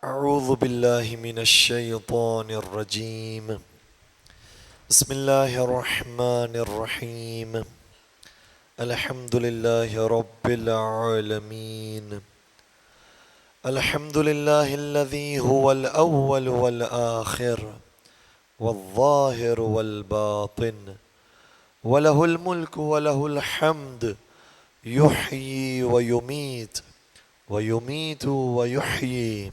أعوذ بالله من الشيطان الرجيم. بسم الله الرحمن الرحيم. الحمد لله رب العالمين. الحمد لله الذي هو الأول والآخر والظاهر والباطن، وله الملك وله الحمد، يحيي ويميت ويميت ويحيي،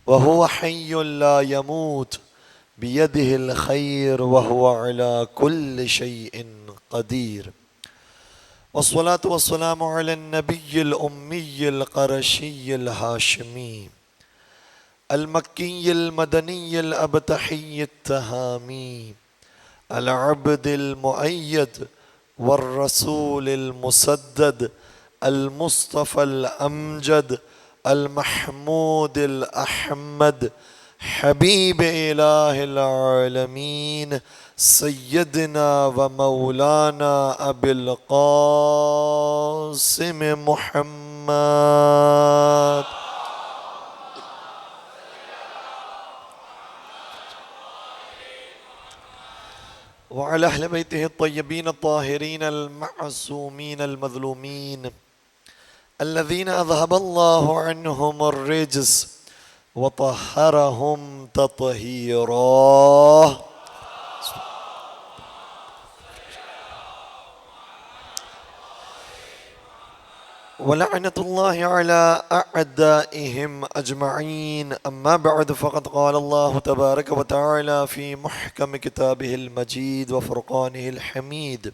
وهو حي لا يموت، بيده الخير وهو على كل شيء قدير. والصلاة والسلام على النبي الأمي القرشي الهاشمي المكي المدني الأبتحي التهامي، العبد المؤيد والرسول المسدد، المصطفى الأمجد، المحمود الأحمد، حبيب إله العالمين، سيدنا ومولانا أبي القاسم محمد وعلى أهل بيته الطيبين الطاهرين المعصومين المظلومين الذين أذهب الله عنهم الرجس وطهرهم تطهيرا. ولعنة الله على أعدائهم أجمعين. أما بعد، فقد قال الله تبارك وتعالى في محكم كتابه المجيد وفرقانه الحميد: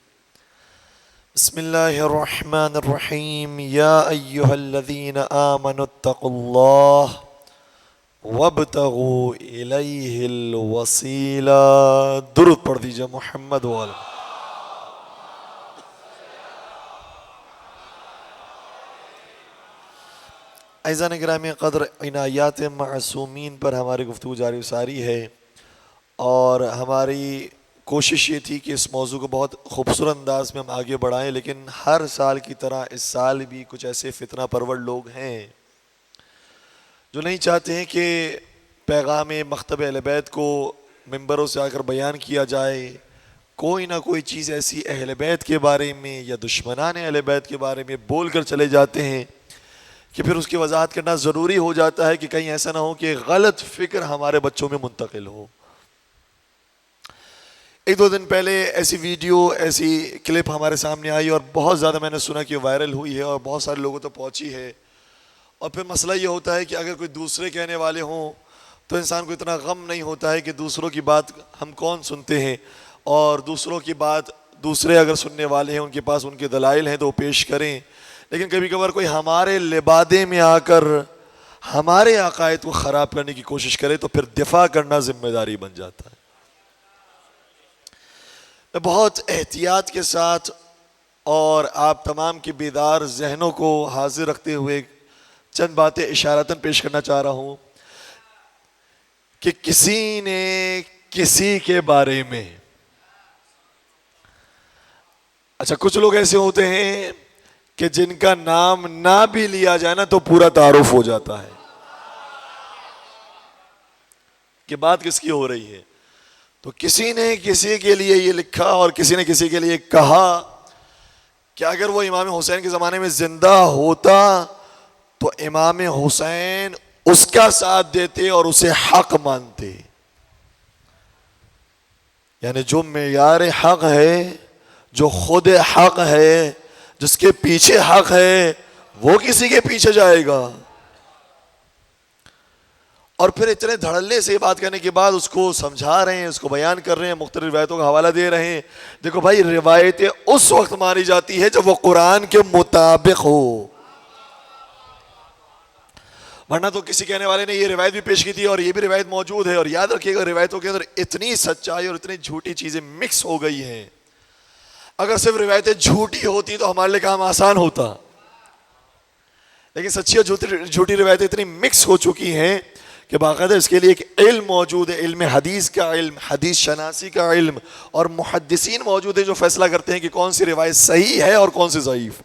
بسم الله الرحمن الرحيم. يا أيها الذين آمنوا اتقوا الله وابتغوا إليه الوسيلة. درود پڑھ دیجئے محمد وآلہ. اعزائے گرامی قدر، عنایات معصومین پر ہماری گفتگو جاری ساری ہے، اور ہماری کوشش یہ تھی کہ اس موضوع کو بہت خوبصورت انداز میں ہم آگے بڑھائیں، لیکن ہر سال کی طرح اس سال بھی کچھ ایسے فتنہ پرور لوگ ہیں جو نہیں چاہتے ہیں کہ پیغام مکتب اہل بیت کو ممبروں سے آ کر بیان کیا جائے. کوئی نہ کوئی چیز ایسی اہل بیت کے بارے میں یا دشمنان اہل بیت کے بارے میں بول کر چلے جاتے ہیں کہ پھر اس کی وضاحت کرنا ضروری ہو جاتا ہے کہ کہیں ایسا نہ ہو کہ غلط فکر ہمارے بچوں میں منتقل ہو. ایک دو دن پہلے ایسی ویڈیو، ایسی کلپ ہمارے سامنے آئی اور بہت زیادہ میں نے سنا کہ وائرل ہوئی ہے اور بہت سارے لوگوں تک پہنچی ہے. اور پھر مسئلہ یہ ہوتا ہے کہ اگر کوئی دوسرے کہنے والے ہوں تو انسان کو اتنا غم نہیں ہوتا ہے کہ دوسروں کی بات ہم کون سنتے ہیں، اور دوسروں کی بات دوسرے اگر سننے والے ہیں ان کے پاس ان کے دلائل ہیں تو وہ پیش کریں. لیکن کبھی کبھار کوئی ہمارے لبادے میں آ کر ہمارے عقائد کو خراب کرنے کی کوشش کرے تو پھر دفاع کرنا ذمہ داری بن جاتا ہے. میں بہت احتیاط کے ساتھ اور آپ تمام کے بیدار ذہنوں کو حاضر رکھتے ہوئے چند باتیں اشارتاً پیش کرنا چاہ رہا ہوں کہ کسی نے کسی کے بارے میں، اچھا کچھ لوگ ایسے ہوتے ہیں کہ جن کا نام نہ بھی لیا جائے نا تو پورا تعارف ہو جاتا ہے کہ بات کس کی ہو رہی ہے. تو کسی نے کسی کے لیے یہ لکھا اور کسی نے کسی کے لیے کہا کہ اگر وہ امام حسین کے زمانے میں زندہ ہوتا تو امام حسین اس کا ساتھ دیتے اور اسے حق مانتے. یعنی جو معیار حق ہے، جو خود حق ہے، جس کے پیچھے حق ہے، وہ کسی کے پیچھے جائے گا. اور پھر اتنے دھڑلے سے بات کرنے کے بعد اس کو سمجھا رہے ہیں، اس کو بیان کر رہے ہیں، مختلف روایتوں کا حوالہ دے رہے ہیں. دیکھو بھائی، روایتیں اس وقت مانی جاتی ہے جب وہ قرآن کے مطابق ہو، ورنہ تو کسی کہنے والے نے یہ روایت بھی پیش کی تھی اور یہ بھی روایت موجود ہے. اور یاد رکھیے گا، روایتوں کے اندر اتنی سچائی اور اتنی جھوٹی چیزیں مکس ہو گئی ہیں. اگر صرف روایتیں جھوٹی ہوتی تو ہمارے لیے کام آسان ہوتا، لیکن سچی اور جھوٹی روایتیں اتنی مکس ہو چکی ہیں کہ باقاعدہ اس کے لیے ایک علم موجود ہے، علم حدیث کا علم، حدیث شناسی کا علم، اور محدثین موجود ہیں جو فیصلہ کرتے ہیں کہ کون سی روایت صحیح ہے اور کون سی ضعیف.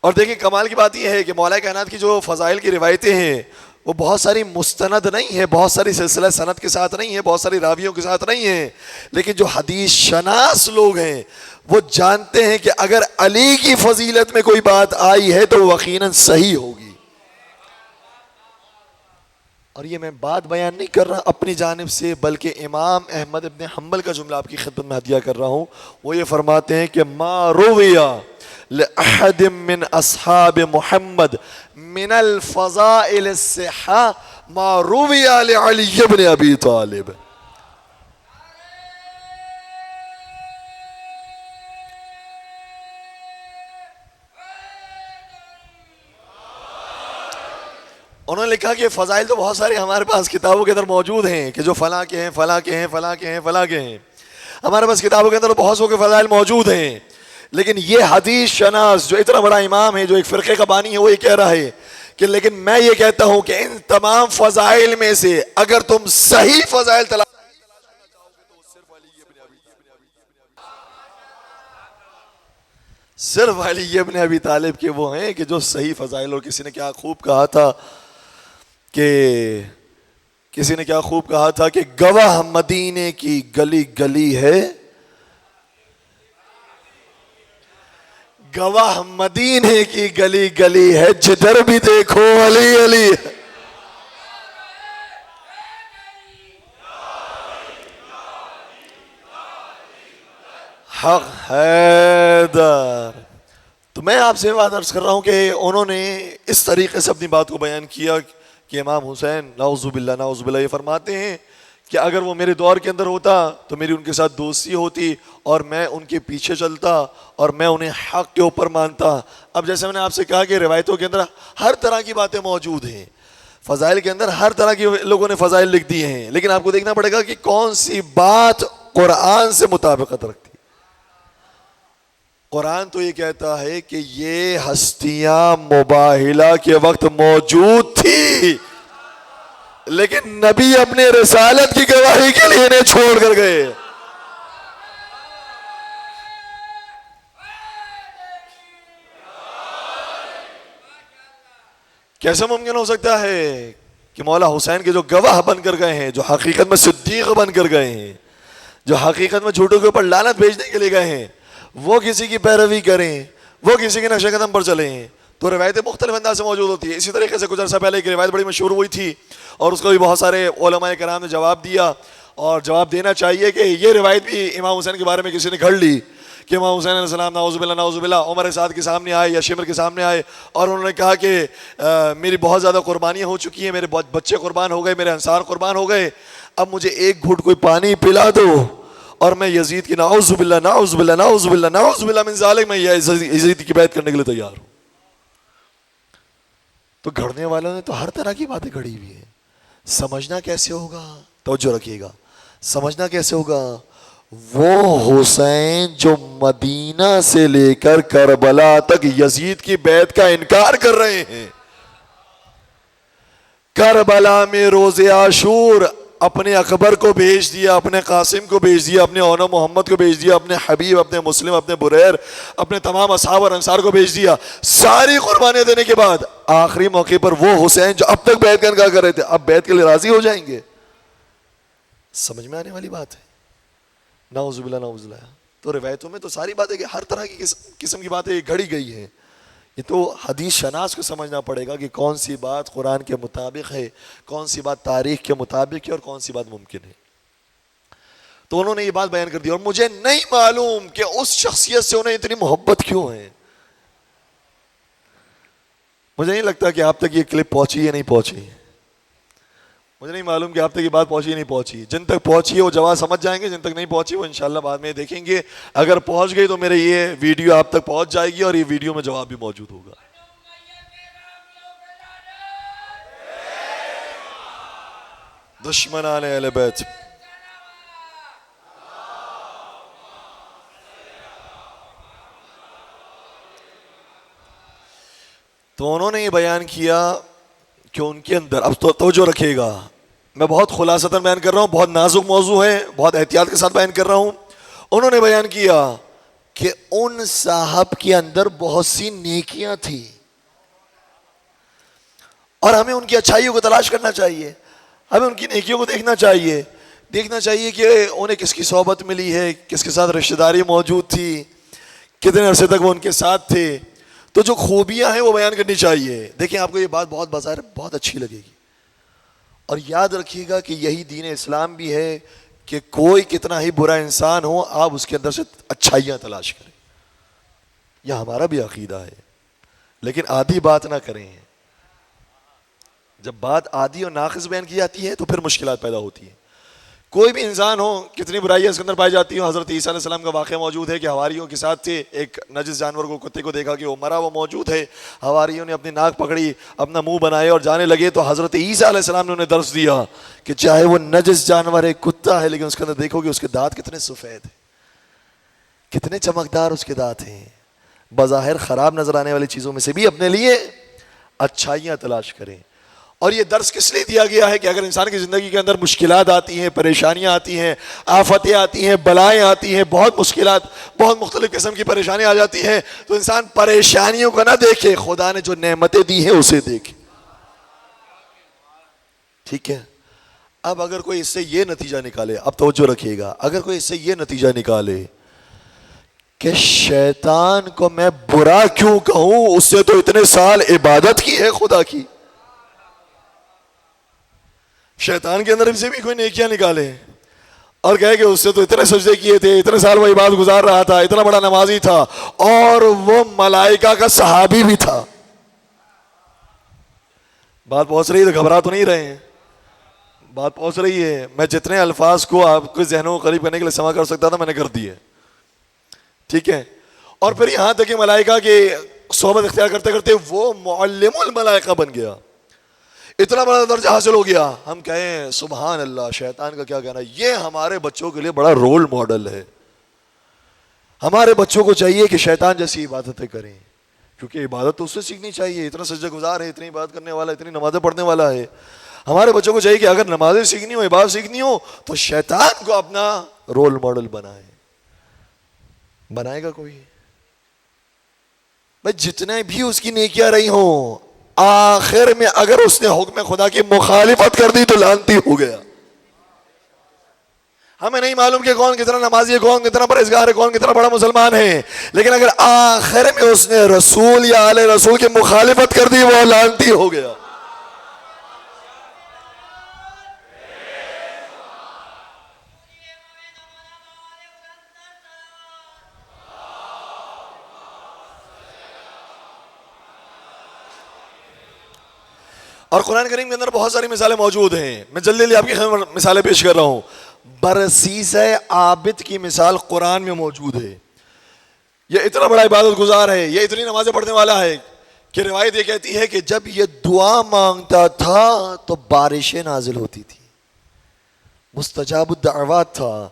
اور دیکھیں کمال کی بات یہ ہے کہ مولا کائنات کی جو فضائل کی روایتیں ہیں وہ بہت ساری مستند نہیں ہے، بہت ساری سلسلہ سند کے ساتھ نہیں ہے، بہت ساری راویوں کے ساتھ نہیں ہے، لیکن جو حدیث شناس لوگ ہیں وہ جانتے ہیں کہ اگر علی کی فضیلت میں کوئی بات آئی ہے تو وہ یقیناً صحیح ہوگی. اور یہ میں بات بیان نہیں کر رہا اپنی جانب سے، بلکہ امام احمد ابن حنبل کا جملہ آپ کی خدمت میں ہدیہ کر رہا ہوں. وہ یہ فرماتے ہیں کہ ما رویہ لأحد من اصحاب محمد من الفضائل الصحہ ما رویہ لعلی بن ابی طالب. انہوں نے لکھا کہ فضائل تو بہت سارے ہمارے پاس کتابوں کے اندر موجود ہیں کہ جو فلاں کے ہیں فلاں کے ہیں فلاں کے ہیں فلاں کے ہیں، ہمارے پاس کتابوں کے اندر بہت سو کے فضائل موجود ہیں، لیکن یہ حدیث شناس جو اتنا بڑا امام ہے، جو ایک فرقے کا بانی ہے، وہ یہ کہہ رہا ہے کہ لیکن میں یہ کہتا ہوں کہ ان تمام فضائل میں سے اگر تم صحیح فضائل تلاش صرف علی ابن ابی طالب کے وہ ہیں کہ جو صحیح فضائل. اور کسی نے کیا خوب کہا تھا کہ گواہ مدینے کی گلی گلی ہے، گواہ مدینے کی گلی گلی ہے، جدھر بھی دیکھو علی علی. حق حیدر. تو میں آپ سے بات عرض کر رہا ہوں کہ انہوں نے اس طریقے سے اپنی بات کو بیان کیا کہ امام حسین نعوذ باللہ یہ فرماتے ہیں کہ اگر وہ میرے دور کے اندر ہوتا تو میری ان کے ساتھ دوستی ہوتی اور میں ان کے پیچھے چلتا اور میں انہیں حق کے اوپر مانتا. اب جیسے میں نے آپ سے کہا کہ روایتوں کے اندر ہر طرح کی باتیں موجود ہیں، فضائل کے اندر ہر طرح کی لوگوں نے فضائل لکھ دی ہیں، لیکن آپ کو دیکھنا پڑے گا کہ کون سی بات قرآن سے مطابقت رکھتی. قرآن تو یہ کہتا ہے کہ یہ ہستیاں مباہلہ کے وقت موجود تھی، لیکن نبی اپنے رسالت کی گواہی کے لیے انہیں چھوڑ کر گئے. کیسے ممکن ہو سکتا ہے کہ مولا حسین کے جو گواہ بن کر گئے ہیں، جو حقیقت میں صدیق بن کر گئے ہیں، جو حقیقت میں جھوٹوں کے اوپر لعنت بھیجنے کے لیے گئے ہیں، وہ کسی کی پیروی کریں، وہ کسی کے نقش قدم پر چلیں؟ تو روایتیں مختلف انداز سے موجود ہوتی ہیں. اسی طریقے سے کچھ عرصہ پہلے ایک روایت بڑی مشہور ہوئی تھی اور اس کو بھی بہت سارے علماء کرام نے جواب دیا، اور جواب دینا چاہیے کہ یہ روایت بھی امام حسین کے بارے میں کسی نے گھڑ لی کہ امام حسین علیہ السلام نعوذ باللہ عمر سعد کے سامنے آئے یا شمر کے سامنے آئے اور انہوں نے کہا کہ میری بہت زیادہ قربانیاں ہو چکی ہیں، میرے بچے قربان ہو گئے، میرے انصار قربان ہو گئے، اب مجھے ایک گھوٹ کوئی پانی پلا دو اور میں یزید کی نعوذ باللہ من ذالک، میں یزید کی بیعت کرنے کے لیے تیار ہوں. تو گھڑنے والوں نے تو ہر طرح کی باتیں گھڑی ہوئی ہیں. سمجھنا کیسے ہوگا؟ توجہ رکھیے گا، سمجھنا کیسے ہوگا؟ وہ حسین جو مدینہ سے لے کر کربلا تک یزید کی بیعت کا انکار کر رہے ہیں، کربلا میں روز عاشور اپنے اکبر کو بھیج دیا، اپنے قاسم کو بھیج دیا، اپنے اونا محمد کو بھیج دیا، اپنے حبیب، اپنے مسلم، اپنے بریر، اپنے تمام اصحاب اور انصار کو بھیج دیا. ساری قربانیاں دینے کے بعد آخری موقع پر وہ حسین جو اب تک بیعت کا انکار کر رہے تھے اب بیعت کے لیے راضی ہو جائیں گے؟ سمجھ میں آنے والی بات ہے. نعوذ باللہ. تو روایتوں میں تو ساری باتیں کہ ہر طرح کی قسم کی باتیں گھڑی گئی ہیں. یہ تو حدیث شناس کو سمجھنا پڑے گا کہ کون سی بات قرآن کے مطابق ہے، کون سی بات تاریخ کے مطابق ہے اور کون سی بات ممکن ہے. تو انہوں نے یہ بات بیان کر دی اور مجھے نہیں معلوم کہ اس شخصیت سے انہیں اتنی محبت کیوں ہے. مجھے نہیں لگتا کہ آپ تک یہ کلپ پہنچی یا نہیں پہنچی، مجھے نہیں معلوم کہ آپ تک یہ بات پہنچی یا نہیں پہنچی. جن تک پہنچی ہے وہ جواب سمجھ جائیں گے، جن تک نہیں پہنچی وہ انشاءاللہ بعد میں دیکھیں گے. اگر پہنچ گئی تو میرے یہ ویڈیو آپ تک پہنچ جائے گی اور یہ ویڈیو میں جواب بھی موجود ہوگا. دشمنان اہل بیت. تو انہوں نے یہ بیان کیا کہ ان کے اندر، اب توجہ رکھیے گا، میں بہت خلاصتاً بیان کر رہا ہوں، بہت نازک موضوع ہے، بہت احتیاط کے ساتھ بیان کر رہا ہوں. انہوں نے بیان کیا کہ ان صاحب کے اندر بہت سی نیکیاں تھیں اور ہمیں ان کی اچھائیوں کو تلاش کرنا چاہیے, ہمیں ان کی نیکیوں کو دیکھنا چاہیے کہ انہیں کس کی صحبت ملی ہے, کس کے ساتھ رشتہ داری موجود تھی, کتنے عرصے تک وہ ان کے ساتھ تھے. تو جو خوبیاں ہیں وہ بیان کرنی چاہیے. دیکھیں آپ کو یہ بات بہت بظاہر بہت اچھی لگے گی, اور یاد رکھیے گا کہ یہی دین اسلام بھی ہے کہ کوئی کتنا ہی برا انسان ہو آپ اس کے اندر سے اچھائیاں تلاش کریں. یہ ہمارا بھی عقیدہ ہے, لیکن آدھی بات نہ کریں. جب بات آدھی اور ناقص بیان کی جاتی ہے تو پھر مشکلات پیدا ہوتی ہیں. کوئی بھی انسان ہو کتنی برائیاں اس کے اندر پائی جاتی ہیں. حضرت عیسیٰ علیہ السلام کا واقعہ موجود ہے کہ حواریوں کے ساتھ تھے, ایک نجس جانور کو, کتے کو دیکھا کہ وہ مرا وہ موجود ہے. حواریوں نے اپنی ناک پکڑی, اپنا منہ بنائے اور جانے لگے, تو حضرت عیسیٰ علیہ السلام نے انہیں درس دیا کہ چاہے وہ نجس جانور ہے, کتا ہے, لیکن اس کے اندر دیکھو کہ اس کے دانت کتنے سفید ہیں, کتنے چمکدار اس کے دانت ہیں. بظاہر خراب نظر آنے والی چیزوں میں سے بھی اپنے لیے اچھائیاں تلاش کریں. اور یہ درس کس لیے دیا گیا ہے کہ اگر انسان کی زندگی کے اندر مشکلات آتی ہیں, پریشانیاں آتی ہیں, آفتیں آتی ہیں, بلائیں آتی ہیں, بہت مشکلات, بہت مختلف قسم کی پریشانیاں آ جاتی ہیں, تو انسان پریشانیوں کو نہ دیکھے, خدا نے جو نعمتیں دی ہیں اسے دیکھے. ٹھیک ہے. اب اگر کوئی اس سے یہ نتیجہ نکالے, اب توجہ رکھیے گا, اگر کوئی اس سے یہ نتیجہ نکالے کہ شیطان کو میں برا کیوں کہوں, اس سے تو اتنے سال عبادت کی ہے خدا کی. شیطان کے اندر سے بھی کوئی نیکیاں نکالے اور کہے کہ اس سے تو اتنے سجدے کیے تھے, اتنے سال وہ عبادت گزار رہا تھا, اتنا بڑا نمازی تھا, اور وہ ملائکہ کا صحابی بھی تھا. بات پہنچ رہی ہے تو گھبرا تو نہیں رہے ہیں, بات پہنچ رہی ہے. میں جتنے الفاظ کو آپ کے ذہنوں کو قریب کرنے کے لیے سما کر سکتا تھا میں نے کر دی ہے. ٹھیک ہے. اور پھر یہاں تک کہ ملائکہ کے صحبت اختیار کرتے کرتے وہ معلم الملائکہ بن گیا, اتنا بڑا درجہ حاصل ہو گیا. ہم کہیں سبحان اللہ, شیطان کا کیا کہنا. یہ ہمارے بچوں کے لیے بڑا رول ماڈل ہے. ہمارے بچوں کو چاہیے کہ شیطان جیسی عبادتیں کریں, کیونکہ عبادت تو اس سے سیکھنی چاہیے. اتنا سجدہ گزار ہے, اتنی عبادت کرنے والا, اتنی نمازیں پڑھنے والا ہے. ہمارے بچوں کو چاہیے کہ اگر نمازیں سیکھنی ہو, عبادت سیکھنی ہو, تو شیطان کو اپنا رول ماڈل بنائے. بنائے گا کوئی؟ بھائی جتنے بھی اس کی نیکیاں رہی ہوں, آخر میں اگر اس نے حکم خدا کی مخالفت کر دی تو لعنتی ہو گیا. ہمیں نہیں معلوم کہ کون کتنا نمازی ہے, کون کتنا پرہیزگار ہے, کون کتنا بڑا مسلمان ہے, لیکن اگر آخر میں اس نے رسول یا آل رسول کی مخالفت کر دی وہ لعنتی ہو گیا. اور قرآن کریم کے اندر بہت ساری مثالیں موجود ہیں. میں جلدی آپ کی خدمت مثالیں پیش کر رہا ہوں. برسیس عابد کی مثال قرآن میں موجود ہے. یہ اتنا بڑا عبادت گزار ہے, یہ اتنی نمازیں پڑھنے والا ہے کہ روایت یہ کہتی ہے کہ جب یہ دعا مانگتا تھا تو بارشیں نازل ہوتی تھی, مستجاب الدعوات تھا.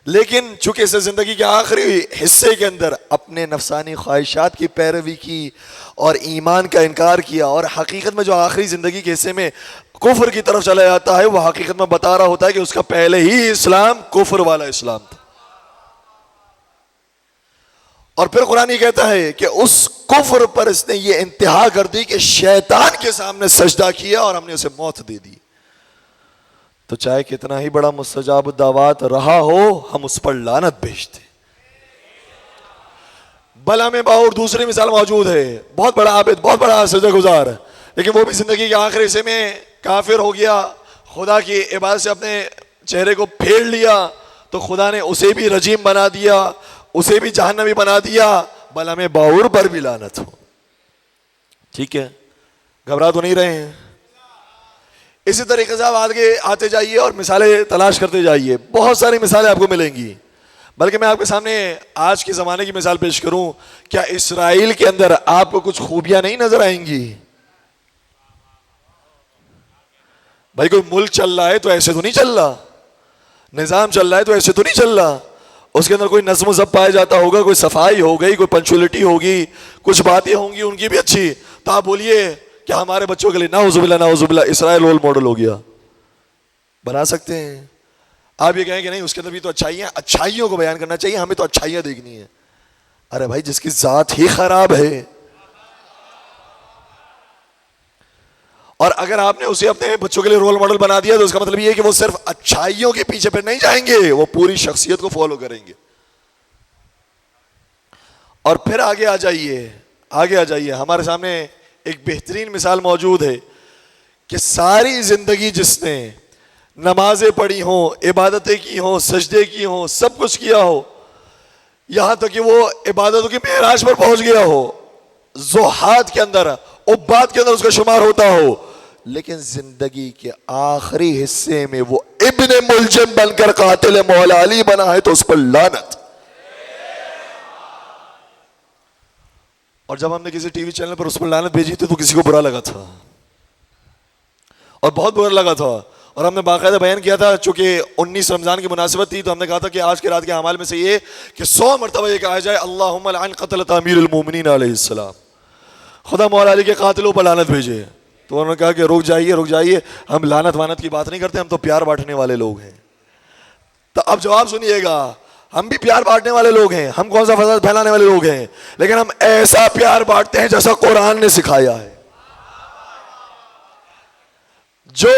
لیکن چونکہ اسے زندگی کے آخری حصے کے اندر اپنے نفسانی خواہشات کی پیروی کی اور ایمان کا انکار کیا, اور حقیقت میں جو آخری زندگی کے حصے میں کفر کی طرف چلا جاتا ہے وہ حقیقت میں بتا رہا ہوتا ہے کہ اس کا پہلے ہی اسلام کفر والا اسلام تھا. اور پھر قرآن یہ کہتا ہے کہ اس کفر پر اس نے یہ انتہا کر دی کہ شیطان کے سامنے سجدہ کیا اور ہم نے اسے موت دے دی. تو چاہے کتنا ہی بڑا مستجاب الدعوات رہا ہو, ہم اس پر لعنت بھیجتے. بلا میں باور دوسری مثال موجود ہے, بہت بڑا عابد, بہت بڑا سجدہ گزار, لیکن وہ بھی زندگی کے آخری حصے میں کافر ہو گیا, خدا کی عبادت سے اپنے چہرے کو پھیر لیا, تو خدا نے اسے بھی رجیم بنا دیا, اسے بھی جہنمی بنا دیا. بلا میں باور پر بھی لعنت ہو. ٹھیک ہے, گھبرا تو نہیں رہے ہیں. اسی طریقے سے آپ آگے آتے جائیے اور مثالیں تلاش کرتے جائیے, بہت ساری مثالیں آپ کو ملیں گی. بلکہ میں آپ کے سامنے آج کے زمانے کی مثال پیش کروں, کیا اسرائیل کے اندر آپ کو کچھ خوبیاں نہیں نظر آئیں گی؟ بھائی کوئی ملک چل رہا ہے تو ایسے تو نہیں چل رہا, نظام چل رہا ہے تو ایسے تو نہیں چل رہا. اس کے اندر کوئی نظم و ضبط پایا جاتا ہوگا, کوئی صفائی ہو گئی, کوئی پنچولیٹی ہوگی, کچھ باتیں ہوں گی ان کی بھی اچھی. تو آپ بولیے کہ ہمارے بچوں کے لیے نعوذ باللہ اسرائیل رول ماڈل ہو گیا, بنا سکتے ہیں؟ آپ یہ کہیں کہ نہیں اس کے اندر بھی تو اچھائیوں کو بیان کرنا چاہیے, ہمیں تو اچھائیاں دیکھنی ہیں. ارے بھائی جس کی ذات ہی خراب ہے, اور اگر آپ نے اسے اپنے بچوں کے لیے رول ماڈل بنا دیا تو اس کا مطلب یہ ہے کہ وہ صرف اچھائیوں کے پیچھے پھر نہیں جائیں گے، وہ پوری شخصیت کو فالو کریں گے. اور پھر آگے آ جائیے، ہمارے سامنے ایک بہترین مثال موجود ہے کہ ساری زندگی جس نے نمازیں پڑھی ہوں، عبادتیں کی ہوں، سجدے کی ہوں، سب کچھ کیا ہو، یہاں تک کہ وہ عبادتوں کی معراج پر پہنچ گیا ہو، زہاد کے اندر، عباد کے اندر اس کا شمار ہوتا ہو، لیکن زندگی کے آخری حصے میں وہ ابن ملجم بن کر قاتل مولا علی بنا ہے تو اس پر لعنت. اور جب ہم نے کسی ٹی وی چینل پر اس پر لعنت بھیجی تھی تو کسی کو برا لگا تھا، اور بہت برا لگا تھا. اور ہم نے باقاعدہ بیان کیا تھا، چونکہ 19 رمضان کی مناسبت تھی، تو ہم نے کہا تھا کہ آج کے رات کے اعمال میں سے یہ کہ 100 مرتبہ یہ کہا جائے اللہم لعن قتلۃ امیر المومنین علیہ السلام، خدا مولا علی کے قاتلوں پر لعنت بھیجے. تو انہوں نے کہا کہ رک جائیے، ہم لعنت وانت کی بات نہیں کرتے، ہم تو پیار بانٹنے والے لوگ ہیں. تو اب جواب سنیے گا، ہم بھی پیار بانٹنے والے لوگ ہیں، ہم کون سا فساد پھیلانے والے لوگ ہیں، لیکن ہم ایسا پیار بانٹتے ہیں جیسا قرآن نے سکھایا ہے، جو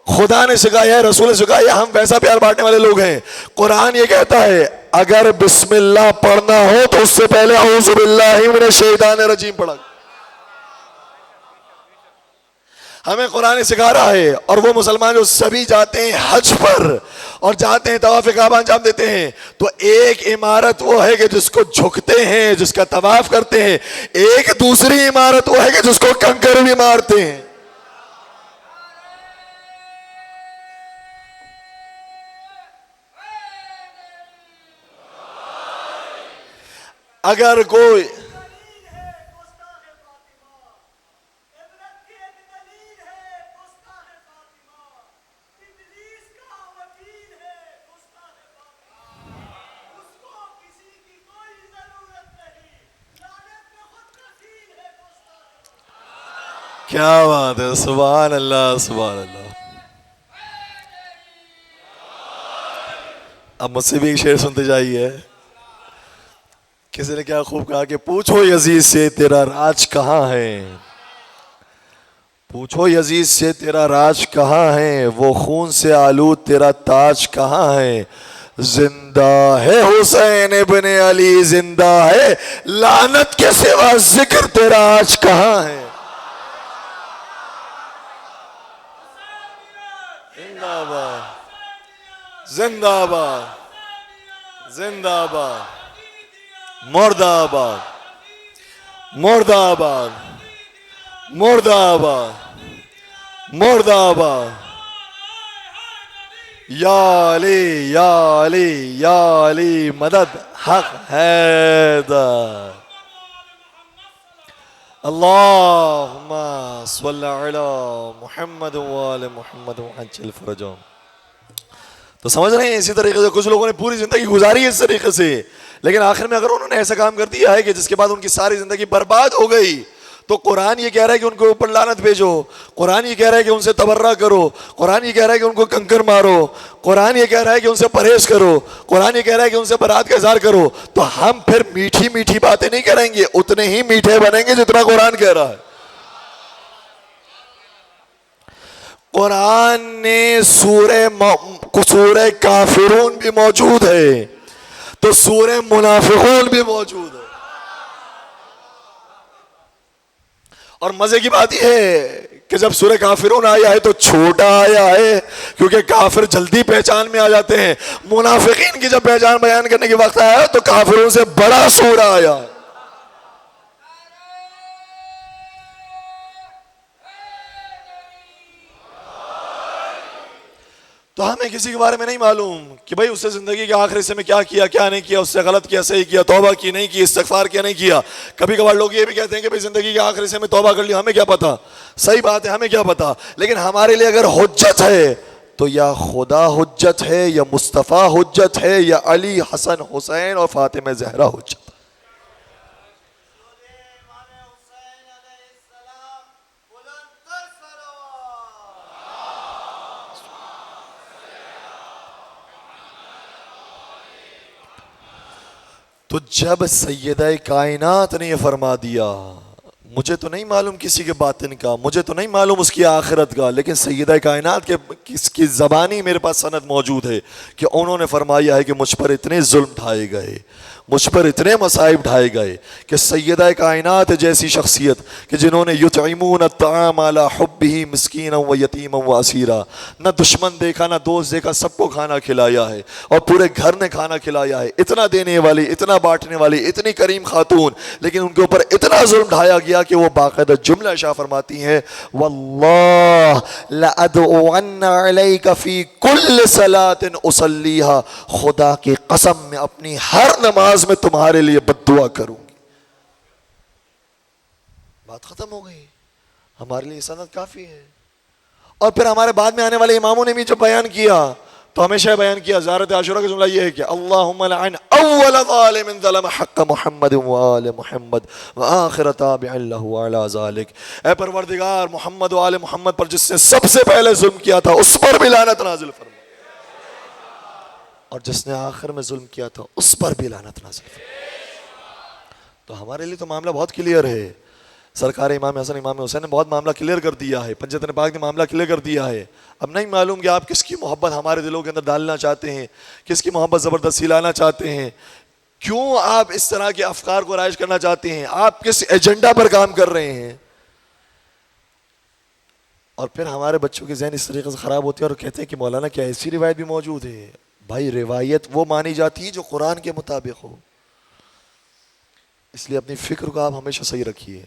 خدا نے سکھایا ہے، رسول نے سکھایا ہے، ہم ویسا پیار بانٹنے والے لوگ ہیں. قرآن یہ کہتا ہے اگر بسم اللہ پڑھنا ہو تو اس سے پہلے اعوذ باللہ من الشیطان الرجیم پڑھا. ہمیں قرآن سکھا رہا ہے. اور وہ مسلمان جو سبھی جاتے ہیں حج پر اور جاتے ہیں طواف کعبہ انجام دیتے ہیں، تو ایک عمارت وہ ہے کہ جس کو جھکتے ہیں، جس کا طواف کرتے ہیں، ایک دوسری عمارت وہ ہے کہ جس کو کنکر بھی مارتے ہیں. اگر کوئی کیا بات ہے، سبحان اللہ سبحان اللہ. اب مجھ سے بھی ایک شعر سنتے جائیے. کسی نے کیا خوب کہا کہ پوچھو یزید سے تیرا راج کہاں ہے، پوچھو یزید سے تیرا راج کہاں ہے، وہ خون سے آلود تیرا تاج کہاں ہے. زندہ ہے حسین ابن علی، زندہ ہے، لعنت کے سوا ذکر تیرا آج کہاں ہے. زندہ باد زندہ باد زندہ باد، مرد آباد مرد آباد مرد آباد مرد آباد. یا علی یا علی یا علی مدد حق حیدر. اللہم صلی علی محمد وآل محمد وعجل فرجهم. تو سمجھ رہے ہیں، اسی طریقے سے کچھ لوگوں نے پوری زندگی گزاری ہے اس طریقے سے، لیکن آخر میں اگر انہوں نے ایسا کام کر دیا ہے کہ جس کے بعد ان کی ساری زندگی برباد ہو گئی، تو قرآن یہ کہہ رہا ہے کہ ان کے اوپر لعنت بھیجو، قرآن یہ کہہ رہا ہے کہ ان سے تبرہ کرو، قرآن یہ کہہ رہا ہے کہ ان کو کنکر مارو، قرآن یہ کہہ رہا ہے کہ ان سے پرہیز کرو، قرآن یہ کہہ رہا ہے کہ ان سے برات کا اظہار کرو. تو ہم پھر میٹھی میٹھی باتیں نہیں کریں گے، اتنے ہی میٹھے بنیں گے جتنا قرآن کہہ رہا ہے. قرآن نے سورہ کافرون بھی موجود ہے تو سورہ منافقون بھی موجود ہے. اور مزے کی بات یہ ہے کہ جب سورہ کافرون آیا ہے تو چھوٹا آیا ہے، کیونکہ کافر جلدی پہچان میں آ جاتے ہیں. منافقین کی جب پہچان بیان کرنے کے وقت آیا تو کافرون سے بڑا سورہ آیا. تو ہمیں کسی کے بارے میں نہیں معلوم کہ بھئی اس سے زندگی کے آخر حصے میں کیا کیا کیا نہیں کیا، اس سے غلط کیا صحیح کیا، توبہ کی نہیں کی، استغفار کیا نہیں کیا. کبھی کبھار لوگ یہ بھی کہتے ہیں کہ بھئی زندگی کے آخر حصے میں توبہ کر لیا، ہمیں کیا پتا. صحیح بات ہے، ہمیں کیا پتا. لیکن ہمارے لیے اگر حجت ہے تو یا خدا حجت ہے، یا مصطفیٰ حجت ہے، یا علی حسن حسین اور فاطمہ زہرا حجت. تو جب سیدہ کائنات نے یہ فرما دیا، مجھے تو نہیں معلوم کسی کے باطن کا، مجھے تو نہیں معلوم اس کی آخرت کا، لیکن سیدہ کائنات کے کس کی زبانی میرے پاس سند موجود ہے کہ انہوں نے فرمایا ہے کہ مجھ پر اتنے ظلم ڈھائے گئے، مجھ پر اتنے مصائب ڈھائے گئے کہ سیدہ کائنات جیسی شخصیت کہ جنہوں نے یطعمون الطعام علی حبہ مسکینا و یتیما و اسیرا، نہ دشمن دیکھا نہ دوست دیکھا، سب کو کھانا کھلایا ہے اور پورے گھر نے کھانا کھلایا ہے، اتنا دینے والی، اتنا بانٹنے والی، اتنی کریم خاتون، لیکن ان کے اوپر اتنا ظلم ڈھایا گیا کہ وہ باقاعدہ جملہ شاہ فرماتی ہیں واللہ لأدعون علیک فی کل صلاۃ اصلیھا، خدا کی قسم میں اپنی ہر نماز میں تمہارے لیے بد دعا کروں گی۔ بات ختم ہو گئی، ہمارے لیے سند کافی ہے۔ اور پھر ہمارے بعد میں آنے والے اماموں نے بھی جب بیان کیا تو ہمیشہ بیان کیا، زیارت عاشورہ کا جملہ یہ ہے کہ اللہم لعن اول ظالم ظلم حق محمد وآل محمد وآخر تابع لہ علی ذالک، اے پروردگار محمد و آل محمد پر جس نے سب سے پہلے ظلم کیا تھا اس پر بھی لعنت نازل فرما، اور جس نے آخر میں ظلم کیا تھا اس پر بھی لعنت نازل فرما۔ تو ہمارے لیے تو معاملہ بہت کلیئر ہے، سرکار امام حسن امام حسین نے بہت معاملہ کلیئر کر دیا ہے، پنجتن پاک نے معاملہ کلیئر کر دیا ہے۔ اب نہیں معلوم کہ آپ کس کی محبت ہمارے دلوں کے اندر ڈالنا چاہتے ہیں، کس کی محبت زبردستی لانا چاہتے ہیں، کیوں آپ اس طرح کے افکار کو رائج کرنا چاہتے ہیں، آپ کس ایجنڈا پر کام کر رہے ہیں۔ اور پھر ہمارے بچوں کے ذہن اس طریقے سے خراب ہوتے ہیں اور کہتے ہیں کہ مولانا کیا ایسی روایت بھی موجود ہے؟ بھائی روایت وہ مانی جاتی ہے جو قرآن کے مطابق ہو، اس لیے اپنی فکر کو آپ ہمیشہ صحیح رکھیے۔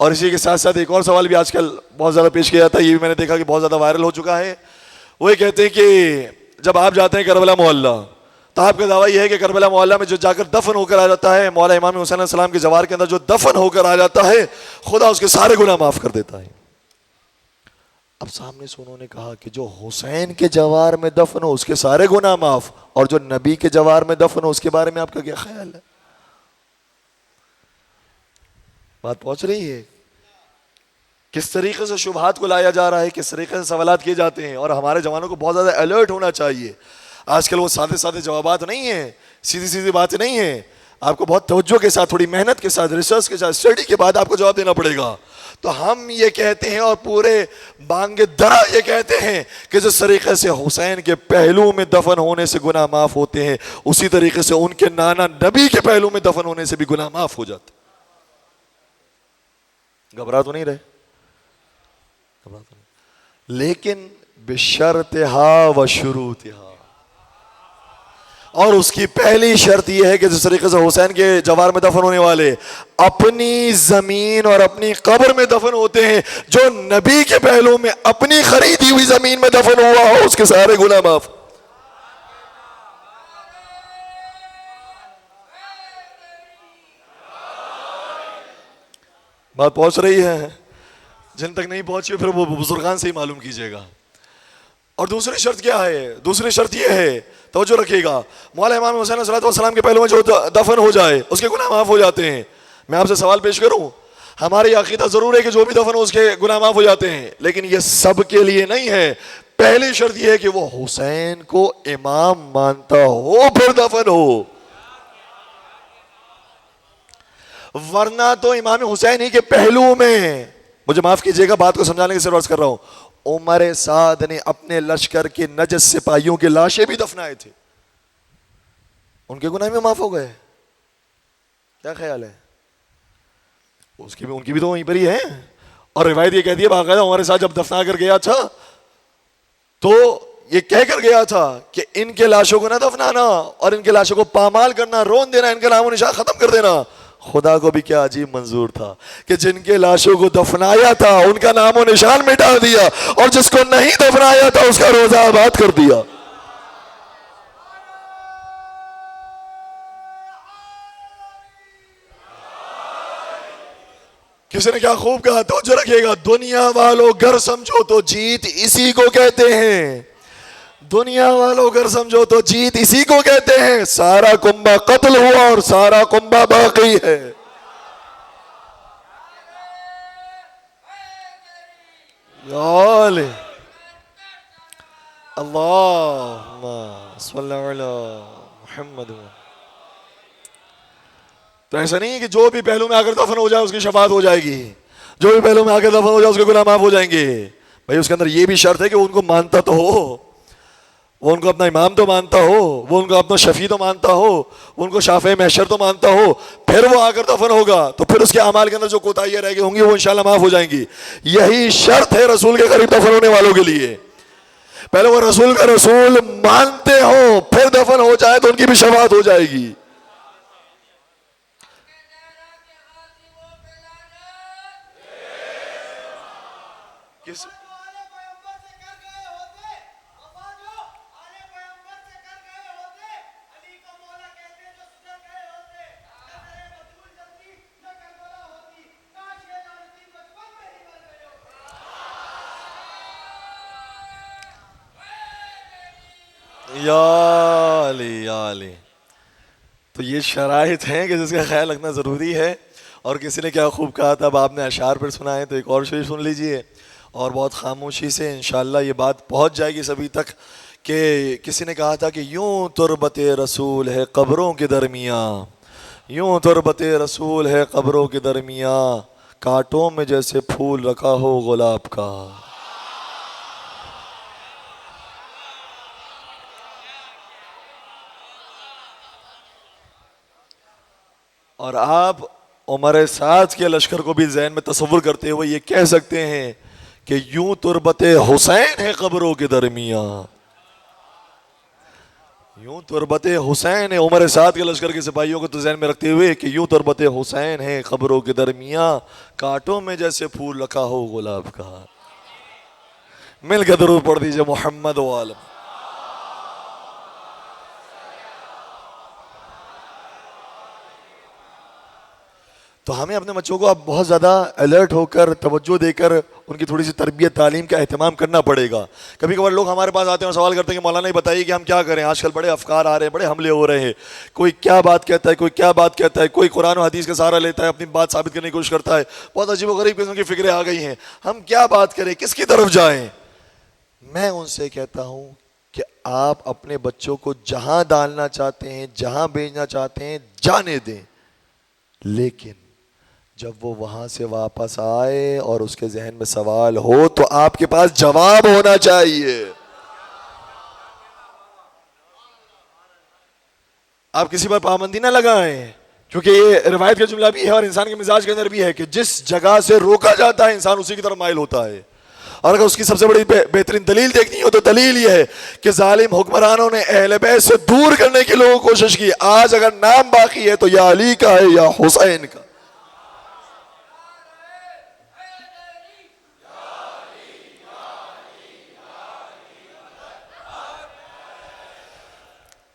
اور اسی کے ساتھ ساتھ ایک اور سوال بھی آج کل بہت زیادہ پیش کیا جاتا ہے، یہ بھی میں نے دیکھا کہ بہت زیادہ وائرل ہو چکا ہے۔ وہ یہ کہتے ہیں کہ جب آپ جاتے ہیں کربلا محلہ تو آپ کا دعویٰ یہ ہے کہ کربلا محلہ میں جو جا کر دفن ہو کر آ جاتا ہے، مولا امام حسین علیہ السلام کے جوار کے اندر جو دفن ہو کر آ جاتا ہے، خدا اس کے سارے گناہ معاف کر دیتا ہے۔ اب سامنے سے انہوں نے کہا کہ جو حسین کے جوار میں دفن ہو اس کے سارے گناہ معاف، اور جو نبی کے جوار میں دفن ہو اس کے بارے میں آپ کا کیا خیال ہے؟ بات پہنچ رہی ہے؟ کس طریقے سے شبہات کو لایا جا رہا ہے، کس طریقے سے سوالات کیے جاتے ہیں، اور ہمارے جوانوں کو بہت زیادہ الرٹ ہونا چاہیے۔ آج کل وہ سادے سادے جوابات نہیں ہیں، سیدھی سیدھی باتیں نہیں ہیں، آپ کو بہت توجہ کے ساتھ، تھوڑی محنت کے ساتھ، ریسرچ کے ساتھ، اسٹڈی کے بعد آپ کو جواب دینا پڑے گا۔ تو ہم یہ کہتے ہیں اور پورے بانگ درا یہ کہتے ہیں کہ جس طریقے سے حسین کے پہلو میں دفن ہونے سے گناہ معاف ہوتے ہیں، اسی طریقے سے ان کے نانا نبی کے پہلو میں دفن ہونے سے بھی گناہ معاف ہو جاتے۔ گھبرا تو نہیں رہے؟ لیکن بشرطہا و شروطہا، اور اس کی پہلی شرط یہ ہے کہ جس طریقے سے حسین کے جوار میں دفن ہونے والے اپنی زمین اور اپنی قبر میں دفن ہوتے ہیں، جو نبی کے پہلو میں اپنی خریدی ہوئی زمین میں دفن ہوا ہو اس کے سارے گناہ معاف۔ بات پہنچ رہی ہے؟ جن تک نہیں پہنچی پھر وہ بزرگان سے ہی معلوم کیجئے گا۔ اور دوسری شرط کیا ہے؟ دوسری شرط یہ ہے، توجہ رکھیے گا، مولا امام حسین علیہ السلام کے پہلو میں جو دفن ہو جائے اس کے گناہ معاف ہو جاتے ہیں۔ میں آپ سے سوال پیش کروں، ہماری عقیدہ ضرور ہے کہ جو بھی دفن ہو اس کے گناہ معاف ہو جاتے ہیں، لیکن یہ سب کے لیے نہیں ہے۔ پہلی شرط یہ ہے کہ وہ حسین کو امام مانتا ہو پھر دفن ہو، ورنہ تو امام حسین ہی کے پہلو میں، مجھے معاف کیجئے گا بات کو سمجھانے کی صرف عرض کر رہا ہوں، عمر سعد نے اپنے لشکر کے نجس سپاہیوں کے لاشیں بھی دفنائے تھے، ان کے گناہ میں معاف ہو گئے؟ کیا خیال ہے؟ ان کی بھی تو وہیں پر ہی ہے۔ اور روایت یہ کہتی ہے باقاعدہ عمر سعد جب دفنا کر گیا تھا تو یہ کہہ کر گیا تھا کہ ان کے لاشوں کو نہ دفنانا اور ان کے لاشوں کو پامال کرنا، رون دینا، ان کا نام و نشان ختم کر دینا۔ خدا کو بھی کیا عجیب منظور تھا کہ جن کے لاشوں کو دفنایا تھا ان کا نام و نشان مٹا دیا، اور جس کو نہیں دفنایا تھا اس کا روزہ آباد کر دیا۔ کسی نے کیا خوب کہا، توجہ رکھیے گا، دنیا والوں گر سمجھو تو جیت اسی کو کہتے ہیں، دنیا والوں گر سمجھو تو جیت اسی کو کہتے ہیں۔ سارا کنبہ قتل ہوا اور سارا کنبہ باقی ہے۔ اللہم صلی علی محمد۔ تو ایسا نہیں ہے کہ جو بھی پہلو میں آ کر دفن ہو جائے اس کی شفاعت ہو جائے گی، جو بھی پہلو میں آ کر دفن ہو جائے اس کے گناہ معاف ہو جائیں گے. بھائی اس کے اندر یہ بھی شرط ہے کہ وہ ان کو مانتا تو ہو، وہ ان کو اپنا امام تو مانتا ہو، وہ ان کو اپنا شفیع تو مانتا ہو، وہ ان کو شافع محشر تو مانتا ہو، پھر وہ آ کر دفن ہوگا تو پھر اس کے اعمال کے اندر جو کوتاہیاں رہ گئی ہوں گی وہ انشاءاللہ معاف ہو جائیں گی. یہی شرط ہے رسول کے قریب دفن ہونے والوں کے لیے. پہلے وہ رسول کا رسول مانتے ہو پھر دفن ہو جائے تو ان کی بھی شفاعت ہو جائے گی. کس یا علی یا علی. تو یہ شرائط ہیں کہ جس کا خیال رکھنا ضروری ہے. اور کسی نے کیا خوب کہا تھا، اب آپ نے اشعار پر سنا ہے تو ایک اور شعر سن لیجئے اور بہت خاموشی سے انشاءاللہ یہ بات پہنچ جائے گی سبھی تک. کہ کسی نے کہا تھا کہ یوں تربت رسول ہے قبروں کے درمیان، یوں تربت رسول ہے قبروں کے درمیان، کانٹوں میں جیسے پھول رکھا ہو گلاب کا. اور آپ عمر سعد کے لشکر کو بھی ذہن میں تصور کرتے ہوئے یہ کہہ سکتے ہیں کہ یوں تربت حسین ہے قبروں کے درمیان، یوں تربت حسین ہے. عمر سعد کے لشکر کے سپاہیوں کو تو ذہن میں رکھتے ہوئے کہ یوں تربت حسین ہے قبروں کے درمیان، کانٹوں میں جیسے پھول رکھا ہو گلاب کا. مل کے درود پڑھ دیجئے محمد و آل. تو ہمیں اپنے بچوں کو اب بہت زیادہ الرٹ ہو کر توجہ دے کر ان کی تھوڑی سی تربیت تعلیم کا اہتمام کرنا پڑے گا. کبھی کبھار لوگ ہمارے پاس آتے ہیں اور سوال کرتے ہیں کہ مولانا یہ بتائیے کہ ہم کیا کریں، آج کل بڑے افکار آ رہے ہیں، بڑے حملے ہو رہے ہیں، کوئی کیا بات کہتا ہے، کوئی کیا بات کہتا ہے، کوئی قرآن و حدیث کا سہارا لیتا ہے، اپنی بات ثابت کرنے کی کوشش کرتا ہے. بہت عجیب و غریب قسم کی فکریں آ گئی ہیں. ہم کیا بات کریں، کس کی طرف جائیں؟ میں ان سے کہتا ہوں کہ آپ اپنے بچوں کو جہاں ڈالنا چاہتے ہیں، جہاں بھیجنا چاہتے ہیں جانے دیں، لیکن جب وہ وہاں سے واپس آئے اور اس کے ذہن میں سوال ہو تو آپ کے پاس جواب ہونا چاہیے. آپ کسی پر پابندی نہ لگائیں، کیونکہ یہ روایت کا جملہ بھی ہے اور انسان کے مزاج کے اندر بھی ہے کہ جس جگہ سے روکا جاتا ہے انسان اسی کی طرف مائل ہوتا ہے. اور اگر اس کی سب سے بڑی بہترین دلیل دیکھنی ہو تو دلیل یہ ہے کہ ظالم حکمرانوں نے اہل بیت سے دور کرنے کی لوگوں کو کوشش کی. آج اگر نام باقی ہے تو یا علی کا ہے یا حسین کا.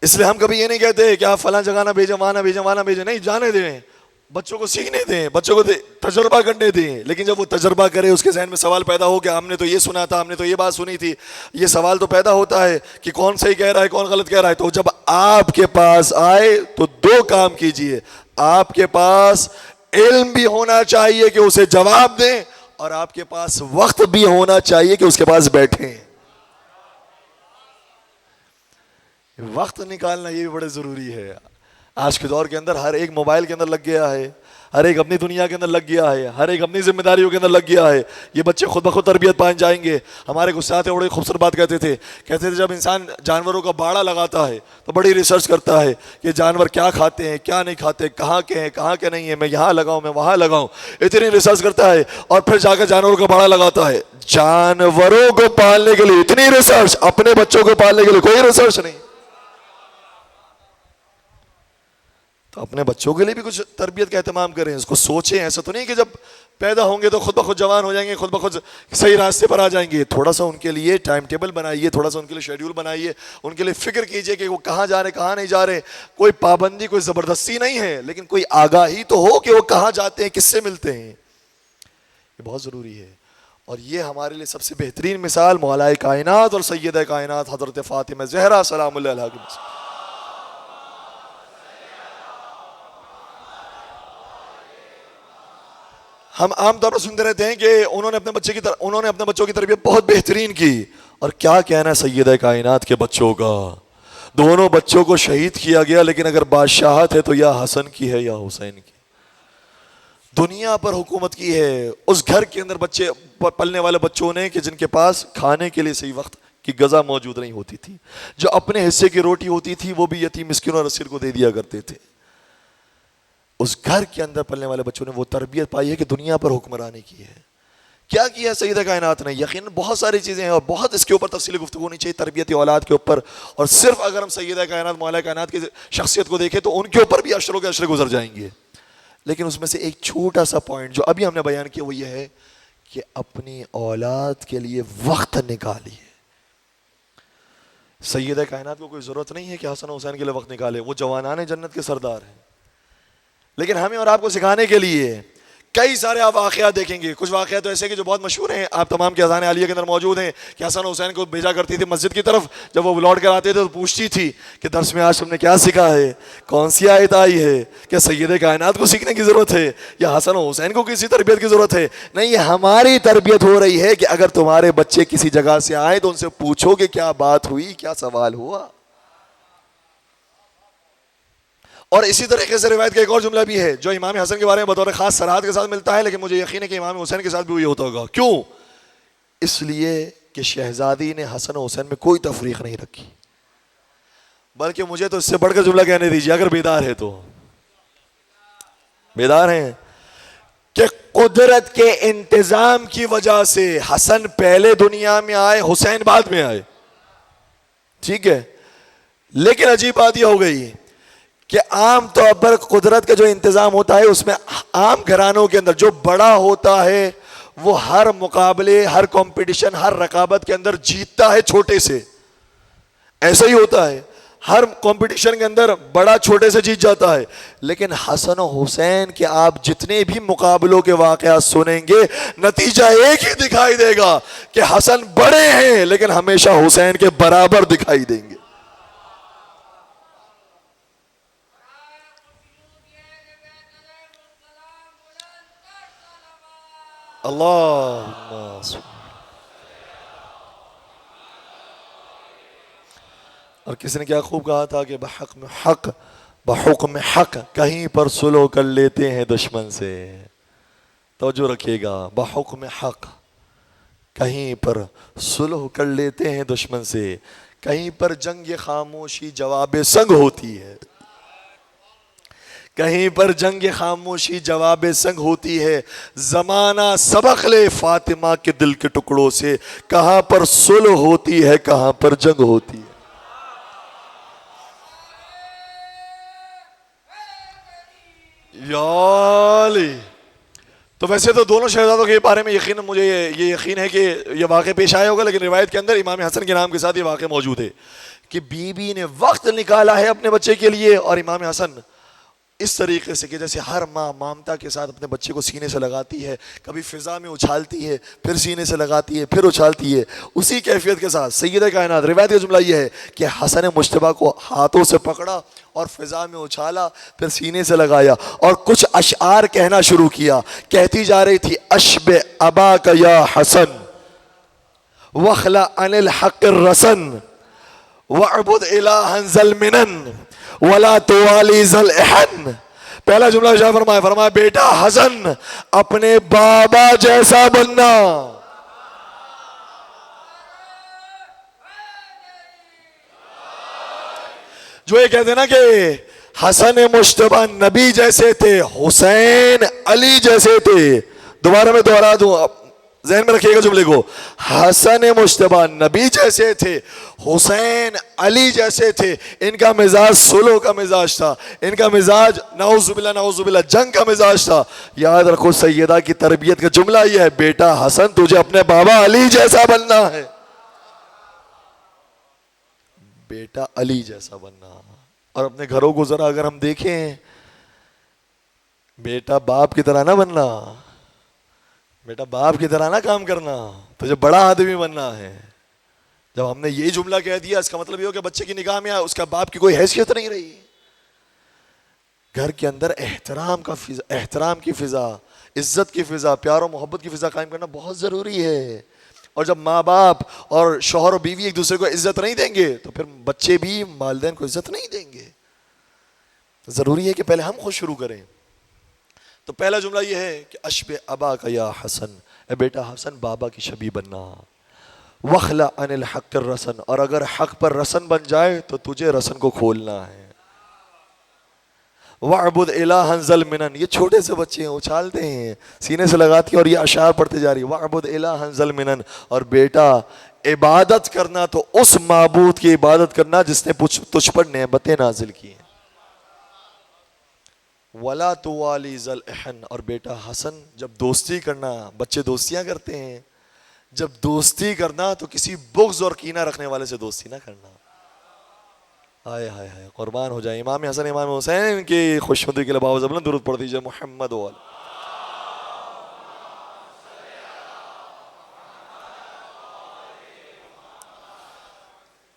اس لیے ہم کبھی یہ نہیں کہتے کہ آپ فلاں جگہ نہ بھیجیں، وہاں نہ بھیجیں، وہاں نہ بھیجیں. نہیں، جانے دیں، بچوں کو سیکھنے دیں، بچوں کو تجربہ کرنے دیں. لیکن جب وہ تجربہ کرے اس کے ذہن میں سوال پیدا ہو کہ ہم نے تو یہ سنا تھا، ہم نے تو یہ بات سنی تھی، یہ سوال تو پیدا ہوتا ہے کہ کون صحیح کہہ رہا ہے، کون غلط کہہ رہا ہے. تو جب آپ کے پاس آئے تو دو کام کیجئے. آپ کے پاس علم بھی ہونا چاہیے کہ اسے جواب دیں، اور آپ کے پاس وقت بھی ہونا چاہیے کہ اس کے پاس بیٹھیں. وقت نکالنا یہ بھی بڑے ضروری ہے. آج کے دور کے اندر ہر ایک موبائل کے اندر لگ گیا ہے، ہر ایک اپنی دنیا کے اندر لگ گیا ہے، ہر ایک اپنی ذمہ داریوں کے اندر لگ گیا ہے. یہ بچے خود بخود تربیت پائیں جائیں گے. ہمارے گستاخ بڑی خوبصورت بات کہتے تھے جب انسان جانوروں کا باڑا لگاتا ہے تو بڑی ریسرچ کرتا ہے کہ جانور کیا کھاتے ہیں، کیا نہیں کھاتے، کہاں کے ہیں، کہاں کے نہیں ہیں، میں یہاں لگاؤں، میں وہاں لگاؤں. اتنی ریسرچ کرتا ہے اور پھر جا کر جانوروں کا باڑا لگاتا ہے. جانوروں کو پالنے کے لیے اتنی ریسرچ، اپنے بچوں کو پالنے کے لیے کوئی ریسرچ نہیں. تو اپنے بچوں کے لیے بھی کچھ تربیت کا اہتمام کریں، اس کو سوچیں. ایسا تو نہیں کہ جب پیدا ہوں گے تو خود بخود جوان ہو جائیں گے، خود بخود صحیح راستے پر آ جائیں گے. تھوڑا سا ان کے لیے ٹائم ٹیبل بنائیے، تھوڑا سا ان کے لیے شیڈیول بنائیے، ان کے لیے فکر کیجئے کہ وہ کہاں جا رہے، کہاں نہیں جا رہے. کوئی پابندی، کوئی زبردستی نہیں ہے، لیکن کوئی آگاہی تو ہو کہ وہ کہاں جاتے ہیں، کس سے ملتے ہیں. یہ بہت ضروری ہے. اور یہ ہمارے لیے سب سے بہترین مثال مولائے کائنات اور سیدہ کائنات حضرت فاطمہ زہرا سلام اللہ علیہا کی مثال. ہم عام طور پر سنتے رہتے ہیں کہ انہوں نے اپنے بچوں کی تربیت بہت بہترین کی. اور کیا کہنا ہے سیدہ کائنات کے بچوں کا. دونوں بچوں کو شہید کیا گیا، لیکن اگر بادشاہت ہے تو یا حسن کی ہے یا حسین کی۔ دنیا پر حکومت کی ہے اس گھر کے اندر بچے پلنے والے بچوں نے کہ جن کے پاس کھانے کے لیے صحیح وقت کی غذا موجود نہیں ہوتی تھی، جو اپنے حصے کی روٹی ہوتی تھی وہ بھی یتیم مسکین اور اسیر کو دے دیا کرتے تھے۔ اس گھر کے اندر پلنے والے بچوں نے وہ تربیت پائی ہے کہ دنیا پر حکمرانی کی ہے۔ کیا کیا سیدہ کائنات نے؟ یقیناً بہت ساری چیزیں ہیں اور بہت اس کے اوپر تفصیلی گفتگو ہونی چاہیے تربیت اولاد کے اوپر، اور صرف اگر ہم سیدہ کائنات مولا کائنات کی شخصیت کو دیکھیں تو ان کے اوپر بھی اشروں کے اشرے گزر جائیں گے، لیکن اس میں سے ایک چھوٹا سا پوائنٹ جو ابھی ہم نے بیان کیا وہ یہ ہے کہ اپنی اولاد کے لیے وقت نکالیے۔ سیدہ کائنات کو کوئی ضرورت نہیں ہے کہ حسن و حسین کے لیے وقت نکالے، وہ جوانان جنت کے سردار ہیں، لیکن ہمیں اور آپ کو سکھانے کے لیے کئی سارے آپ واقعات دیکھیں گے۔ کچھ واقعات تو ایسے کہ جو بہت مشہور ہیں، آپ تمام کے اذان عالیہ کے اندر موجود ہیں، کہ حسن و حسین کو بھیجا کرتی تھی مسجد کی طرف، جب وہ لوٹ کر آتے تھے تو پوچھتی تھی کہ درس میں آج تم نے کیا سیکھا ہے، کون سی آیت آئی ہے، کیا سید کائنات کو سیکھنے کی ضرورت ہے یا حسن و حسین کو کسی تربیت کی ضرورت ہے؟ نہیں، یہ ہماری تربیت ہو رہی ہے کہ اگر تمہارے بچے کسی جگہ سے آئے تو ان سے پوچھو کہ کیا بات ہوئی، کیا سوال ہوا۔ اور اسی طریقے سے روایت کا ایک اور جملہ بھی ہے جو امام حسن کے بارے میں بطور خاص صراحت کے ساتھ ملتا ہے، لیکن مجھے یقین ہے کہ امام حسین کے ساتھ بھی وہی ہوتا ہوگا۔ کیوں؟ اس لیے کہ شہزادی نے حسن و حسین میں کوئی تفریق نہیں رکھی، بلکہ مجھے تو اس سے بڑھ کر جملہ کہنے دیجیے اگر بیدار ہے تو، بیدار ہیں کہ قدرت کے انتظام کی وجہ سے حسن پہلے دنیا میں آئے، حسین بعد میں آئے، ٹھیک ہے، لیکن عجیب بات یہ ہو گئی کہ عام طور پر قدرت کا جو انتظام ہوتا ہے اس میں عام گھرانوں کے اندر جو بڑا ہوتا ہے وہ ہر مقابلے، ہر کمپٹیشن، ہر رقابت کے اندر جیتتا ہے چھوٹے سے، ایسا ہی ہوتا ہے، ہر کمپٹیشن کے اندر بڑا چھوٹے سے جیت جاتا ہے۔ لیکن حسن و حسین کے آپ جتنے بھی مقابلوں کے واقعات سنیں گے نتیجہ ایک ہی دکھائی دے گا کہ حسن بڑے ہیں لیکن ہمیشہ حسین کے برابر دکھائی دیں گے۔ اللہ، اور کسی نے کیا خوب کہا تھا کہ بحکم حق کہیں پر سلو کر لیتے ہیں دشمن سے، توجہ رکھیے گا، بحکم حق کہیں پر سلو کر لیتے ہیں دشمن سے، کہیں پر جنگ خاموشی جواب سنگ ہوتی ہے، کہیں پر جنگ خاموشی جواب سنگ ہوتی ہے، زمانہ سبق لے فاطمہ کے دل کے ٹکڑوں سے، کہاں پر صلح ہوتی ہے کہاں پر جنگ ہوتی ہے۔ یا علی، تو ویسے تو دونوں شہزادوں کے بارے میں مجھے یہ یقین ہے کہ یہ واقعہ پیش آیا ہوگا، لیکن روایت کے اندر امام حسن کے نام کے ساتھ یہ واقعہ موجود ہے کہ بی بی نے وقت نکالا ہے اپنے بچے کے لیے، اور امام حسن اس طریقے سے کہ جیسے ہر ماں مامتا کے ساتھ اپنے بچے کو سینے سے لگاتی ہے، کبھی فضا میں اچھالتی ہے، پھر سینے سے لگاتی ہے، پھر اچھالتی ہے، اسی کیفیت کے ساتھ سیدہ کائنات، روایت کا جملہ یہ ہے کہ حسن مجتبیٰ کو ہاتھوں سے پکڑا اور فضا میں اچھالا، پھر سینے سے لگایا اور کچھ اشعار کہنا شروع کیا، کہتی جا رہی تھی اشب اباک یا حسن وخلع عن الحق الرسن وعبد الہا ذا المنن ولا توالی ذا الاحن۔ پہلا جملہ شاہ فرمایا بیٹا حسن اپنے بابا جیسا بننا، جو یہ کہتے ہیں نا کہ حسن مجتبیٰ نبی جیسے تھے، حسین علی جیسے تھے، دوبارہ میں دوہرا دوں، ذہن میں رکھیے گا جملے کو، حسن مجتبیٰ نبی جیسے تھے، حسین علی جیسے تھے، ان کا مزاج سلو کا مزاج تھا، ان کا مزاج نعوذ باللہ جنگ کا مزاج تھا۔ یاد رکھو سیدہ کی تربیت کا جملہ یہ ہے، بیٹا حسن تجھے اپنے بابا علی جیسا بننا ہے، بیٹا علی جیسا بننا۔ اور اپنے گھروں کو ذرا اگر ہم دیکھیں، بیٹا باپ کی طرح نہ بننا، بیٹا باپ کی طرح نہ کام کرنا، تجھے بڑا آدمی بننا ہے۔ جب ہم نے یہی جملہ کہہ دیا اس کا مطلب یہ ہو کہ بچے کی نگاہ میں اس کا باپ کی کوئی حیثیت نہیں رہی۔ گھر کے اندر احترام کی فضا، عزت کی فضا، پیار و محبت کی فضا قائم کرنا بہت ضروری ہے۔ اور جب ماں باپ اور شوہر و بیوی ایک دوسرے کو عزت نہیں دیں گے تو پھر بچے بھی والدین کو عزت نہیں دیں گے. ضروری ہے کہ پہلے ہم خود شروع کریں. تو پہلا جملہ یہ ہے کہ اشبہ ابا کا یا حسن، اے بیٹا حسن بابا کی شبیہ بننا. وخلع عن الحق الرسن، اور اگر حق پر رسن بن جائے تو تجھے رسن کو کھولنا ہے. وَعْبُدْ إِلَٰهًا ذَا الْمِنَنِ، یہ چھوٹے سے بچے ہیں اچھالتے ہیں سینے سے لگاتی ہیں اور یہ اشعار پڑھتے جا رہی. وَعْبُدْ إِلَٰهًا ذَا الْمِنَنِ، اور بیٹا عبادت کرنا تو اس معبود کی عبادت کرنا جس نے تجھ پر نعمتیں نازل کی ہیں. وَلَا تُوَالِي ذَا الْإِحْنِ، اور بیٹا حسن جب دوستی کرنا، بچے دوستیاں کرتے ہیں، جب دوستی کرنا تو کسی بغض اور کینہ رکھنے والے سے دوستی نہ کرنا. ہائے ہائے ہائے، قربان ہو جائے امام حسن امام حسین کی خوشنودی کے لیے باوزہ بلند درود پڑھ دیجئے محمد و علی.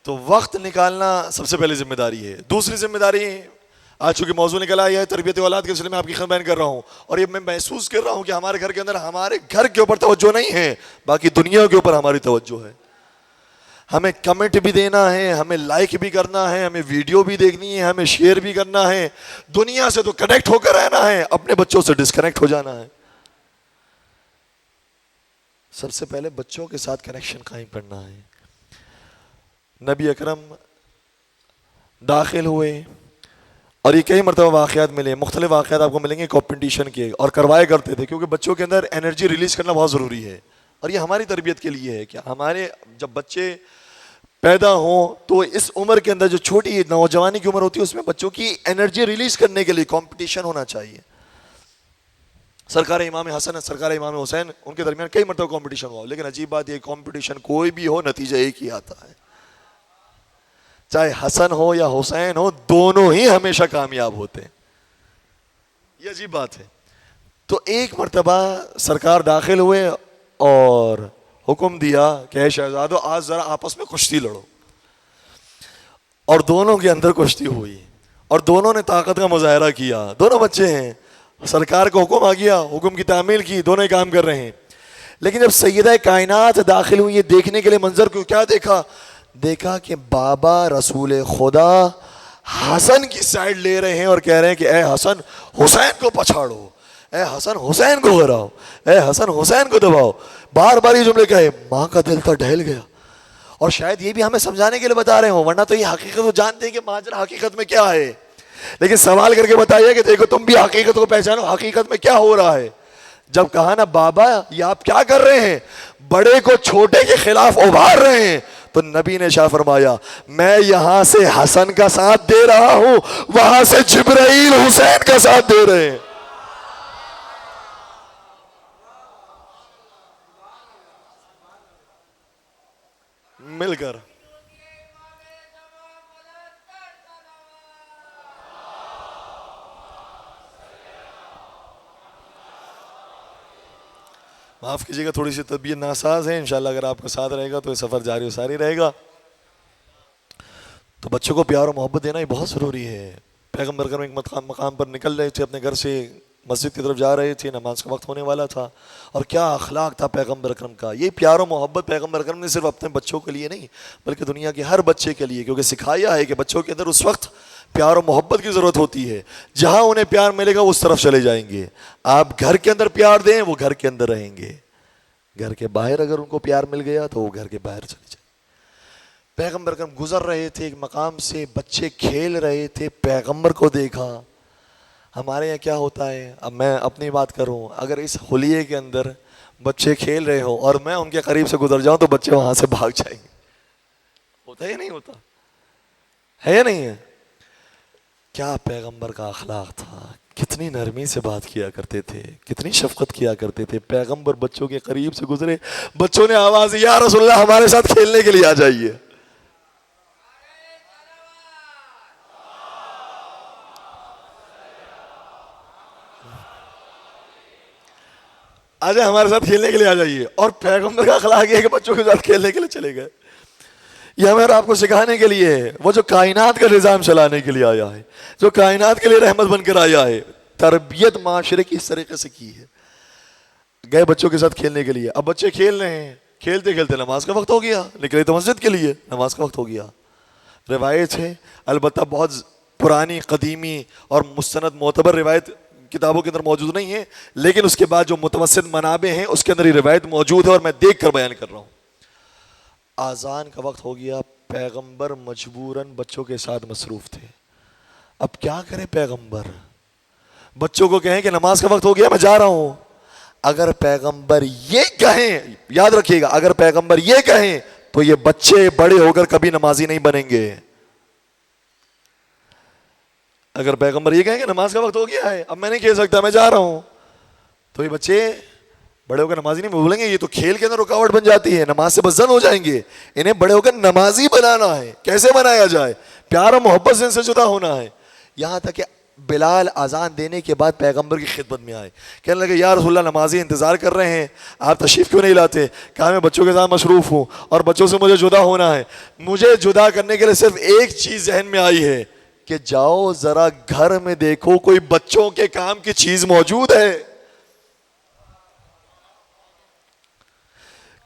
تو وقت نکالنا سب سے پہلے ذمہ داری ہے. دوسری ذمہ داری، آج چونکہ موضوع نکلا ہے تربیت اولاد کے سلسلے میں آپ کی خدمت بیان کر رہا ہوں، اور یہ میں محسوس کر رہا ہوں کہ ہمارے گھر کے اندر ہمارے گھر کے اوپر توجہ نہیں ہے، باقی دنیا کے اوپر ہماری توجہ ہے. ہمیں کمنٹ بھی دینا ہے، ہمیں لائک بھی کرنا ہے، ہمیں ویڈیو بھی دیکھنی ہے، ہمیں شیئر بھی کرنا ہے. دنیا سے تو کنیکٹ ہو کر رہنا ہے، اپنے بچوں سے ڈسکنیکٹ ہو جانا ہے. سب سے پہلے بچوں کے ساتھ کنیکشن قائم کرنا ہے. نبی اکرم داخل ہوئے اور یہ کئی مرتبہ واقعات ملے، مختلف واقعات آپ کو ملیں گے کمپٹیشن کے، اور کروائے کرتے تھے کیونکہ بچوں کے اندر انرجی ریلیز کرنا بہت ضروری ہے. اور یہ ہماری تربیت کے لیے ہے کہ ہمارے جب بچے پیدا ہوں تو اس عمر کے اندر جو چھوٹی نوجوانی کی عمر ہوتی ہے اس میں بچوں کی انرجی ریلیز کرنے کے لیے کمپٹیشن ہونا چاہیے. سرکار امام حسن سرکار امام حسین ان کے درمیان کئی مرتبہ کمپٹیشن ہوا، لیکن عجیب بات یہ کمپٹیشن کوئی بھی ہو نتیجہ ایک ہی آتا ہے. چاہے حسن ہو یا حسین ہو، دونوں ہی ہمیشہ کامیاب ہوتے ہیں. یہ عجیب بات ہے. تو ایک مرتبہ سرکار داخل ہوئے اور حکم دیا کہ اے شہزادو آج ذرا آپس میں کشتی لڑو. اور دونوں کے اندر کشتی ہوئی اور دونوں نے طاقت کا مظاہرہ کیا. دونوں بچے ہیں، سرکار کو حکم آ گیا، حکم کی تعمیل کی، دونوں ہی کام کر رہے ہیں. لیکن جب سیدہ کائنات داخل ہوئی، یہ دیکھنے کے لیے منظر کو کیا دیکھا کہ بابا رسول خدا حسن کی سائیڈ لے رہے ہیں اور کہہ رہے ہیں کہ اے حسن حسین کو پچھاڑو، اے حسن حسین کو گراؤ، اے حسن حسین کو دباؤ. بار بار یہ جملے کہے، ماں کا دل تو ڈہل گیا. اور شاید یہ بھی ہمیں سمجھانے کے لیے بتا رہے ہوں، ورنہ تو یہ حقیقت وہ جانتے ہیں کہ ماجرا حقیقت میں کیا ہے، لیکن سوال کر کے بتائیے کہ دیکھو تم بھی حقیقت کو پہچانو، حقیقت میں کیا ہو رہا ہے. جب کہا نا بابا یہ آپ کیا کر رہے ہیں، بڑے کو چھوٹے کے خلاف ابھار رہے ہیں، تو نبی نے شاہ فرمایا میں یہاں سے حسن کا ساتھ دے رہا ہوں، وہاں سے جبرائیل حسین کا ساتھ دے رہے ہیں. مل کر معاف کیجیے گا، تھوڑی سی طبیعت ناساز ہے. انشاءاللہ اگر آپ کا ساتھ رہے گا تو یہ سفر جاری و ساری رہے گا. تو بچوں کو پیار و محبت دینا یہ بہت ضروری ہے. پیغمبر کرم ایک مقام پر نکل رہے تھے، اپنے گھر سے مسجد کی طرف جا رہے تھے، نماز کا وقت ہونے والا تھا، اور کیا اخلاق تھا پیغمبر اکرم کا. یہ پیار و محبت پیغمبر اکرم نے صرف اپنے بچوں کے لیے نہیں بلکہ دنیا کے ہر بچے کے لیے، کیونکہ سکھایا ہے کہ بچوں کے اندر اس وقت پیار و محبت کی ضرورت ہوتی ہے جہاں انہیں پیار ملے گا اس طرف چلے جائیں گے. آپ گھر کے اندر پیار دیں وہ گھر کے اندر رہیں گے، گھر کے باہر اگر ان کو پیار مل گیا تو وہ گھر کے باہر چلے جائیں. پیغمبر اکرم گزر رہے تھے ایک مقام سے، بچے کھیل رہے تھے، پیغمبر کو دیکھا. ہمارے یہاں کیا ہوتا ہے، اب میں اپنی بات کروں، اگر اس خلیے کے اندر بچے کھیل رہے ہو اور میں ان کے قریب سے گزر جاؤں تو بچے وہاں سے بھاگ جائیں گے. ہوتا ہے یا نہیں ہوتا ہے یا نہیں ہے؟ کیا پیغمبر کا اخلاق تھا، کتنی نرمی سے بات کیا کرتے تھے، کتنی شفقت کیا کرتے تھے. پیغمبر بچوں کے قریب سے گزرے، بچوں نے آواز دی یا رسول اللہ ہمارے ساتھ کھیلنے کے لیے آ جائیے. آجائے ہمارے ساتھ کھیلنے کے لیے آ جائیے. اور پیغمبر کا اخلاق یہ ہے کہ بچوں کے ساتھ کھیلنے کے لیے چلے گئے. یہ ہمیں آپ کو سکھانے کے لیے ہے، وہ جو کائنات کا نظام چلانے کے لیے آیا ہے، جو کائنات کے لیے رحمت بن کر آیا ہے. تربیت معاشرے کی اس طریقے سے کی ہے. گئے بچوں کے ساتھ کھیلنے کے لیے. اب بچے کھیل رہے ہیں، کھیلتے کھیلتے نماز کا وقت ہو گیا، نکلے تو مسجد کے لیے، نماز کا وقت ہو گیا۔ روایت ہے، البتہ بہت پرانی قدیمی اور مستند معتبر روایت کتابوں کے اندر موجود نہیں ہے، لیکن اس کے بعد جو متوسط منابع ہیں اس کے اندر یہ روایت موجود ہے اور میں دیکھ کر بیان کر رہا ہوں۔ آذان کا وقت ہو گیا، پیغمبر مجبوراً بچوں کے ساتھ مصروف تھے۔ اب کیا کرے پیغمبر؟ بچوں کو کہیں کہ نماز کا وقت ہو گیا میں جا رہا ہوں۔ اگر پیغمبر یہ کہیں، یاد رکھیے گا، اگر پیغمبر یہ کہیں تو یہ بچے بڑے ہو کر کبھی نمازی نہیں بنیں گے۔ اگر پیغمبر یہ کہیں کہ نماز کا وقت ہو گیا ہے، اب میں نہیں کہہ سکتا میں جا رہا ہوں، تو یہ بچے بڑے ہو کر نمازی نہیں بولیں گے۔ یہ تو کھیل کے اندر رکاوٹ بن جاتی ہے، نماز سے بزن ہو جائیں گے۔ انہیں بڑے ہو کر نمازی بنانا ہے۔ کیسے بنایا جائے؟ پیار و محبت سے ان سے جدا ہونا ہے۔ یہاں تک کہ بلال اذان دینے کے بعد پیغمبر کی خدمت میں آئے، کہنے لگے یا رسول اللہ نمازی انتظار کر رہے ہیں، آپ تشریف کیوں نہیں لاتے؟ کہا میں بچوں کے ساتھ مصروف ہوں اور بچوں سے مجھے جدا ہونا ہے۔ مجھے جدا کرنے کے لیے صرف ایک چیز ذہن میں آئی ہے کہ جاؤ ذرا گھر میں دیکھو کوئی بچوں کے کام کی چیز موجود ہے،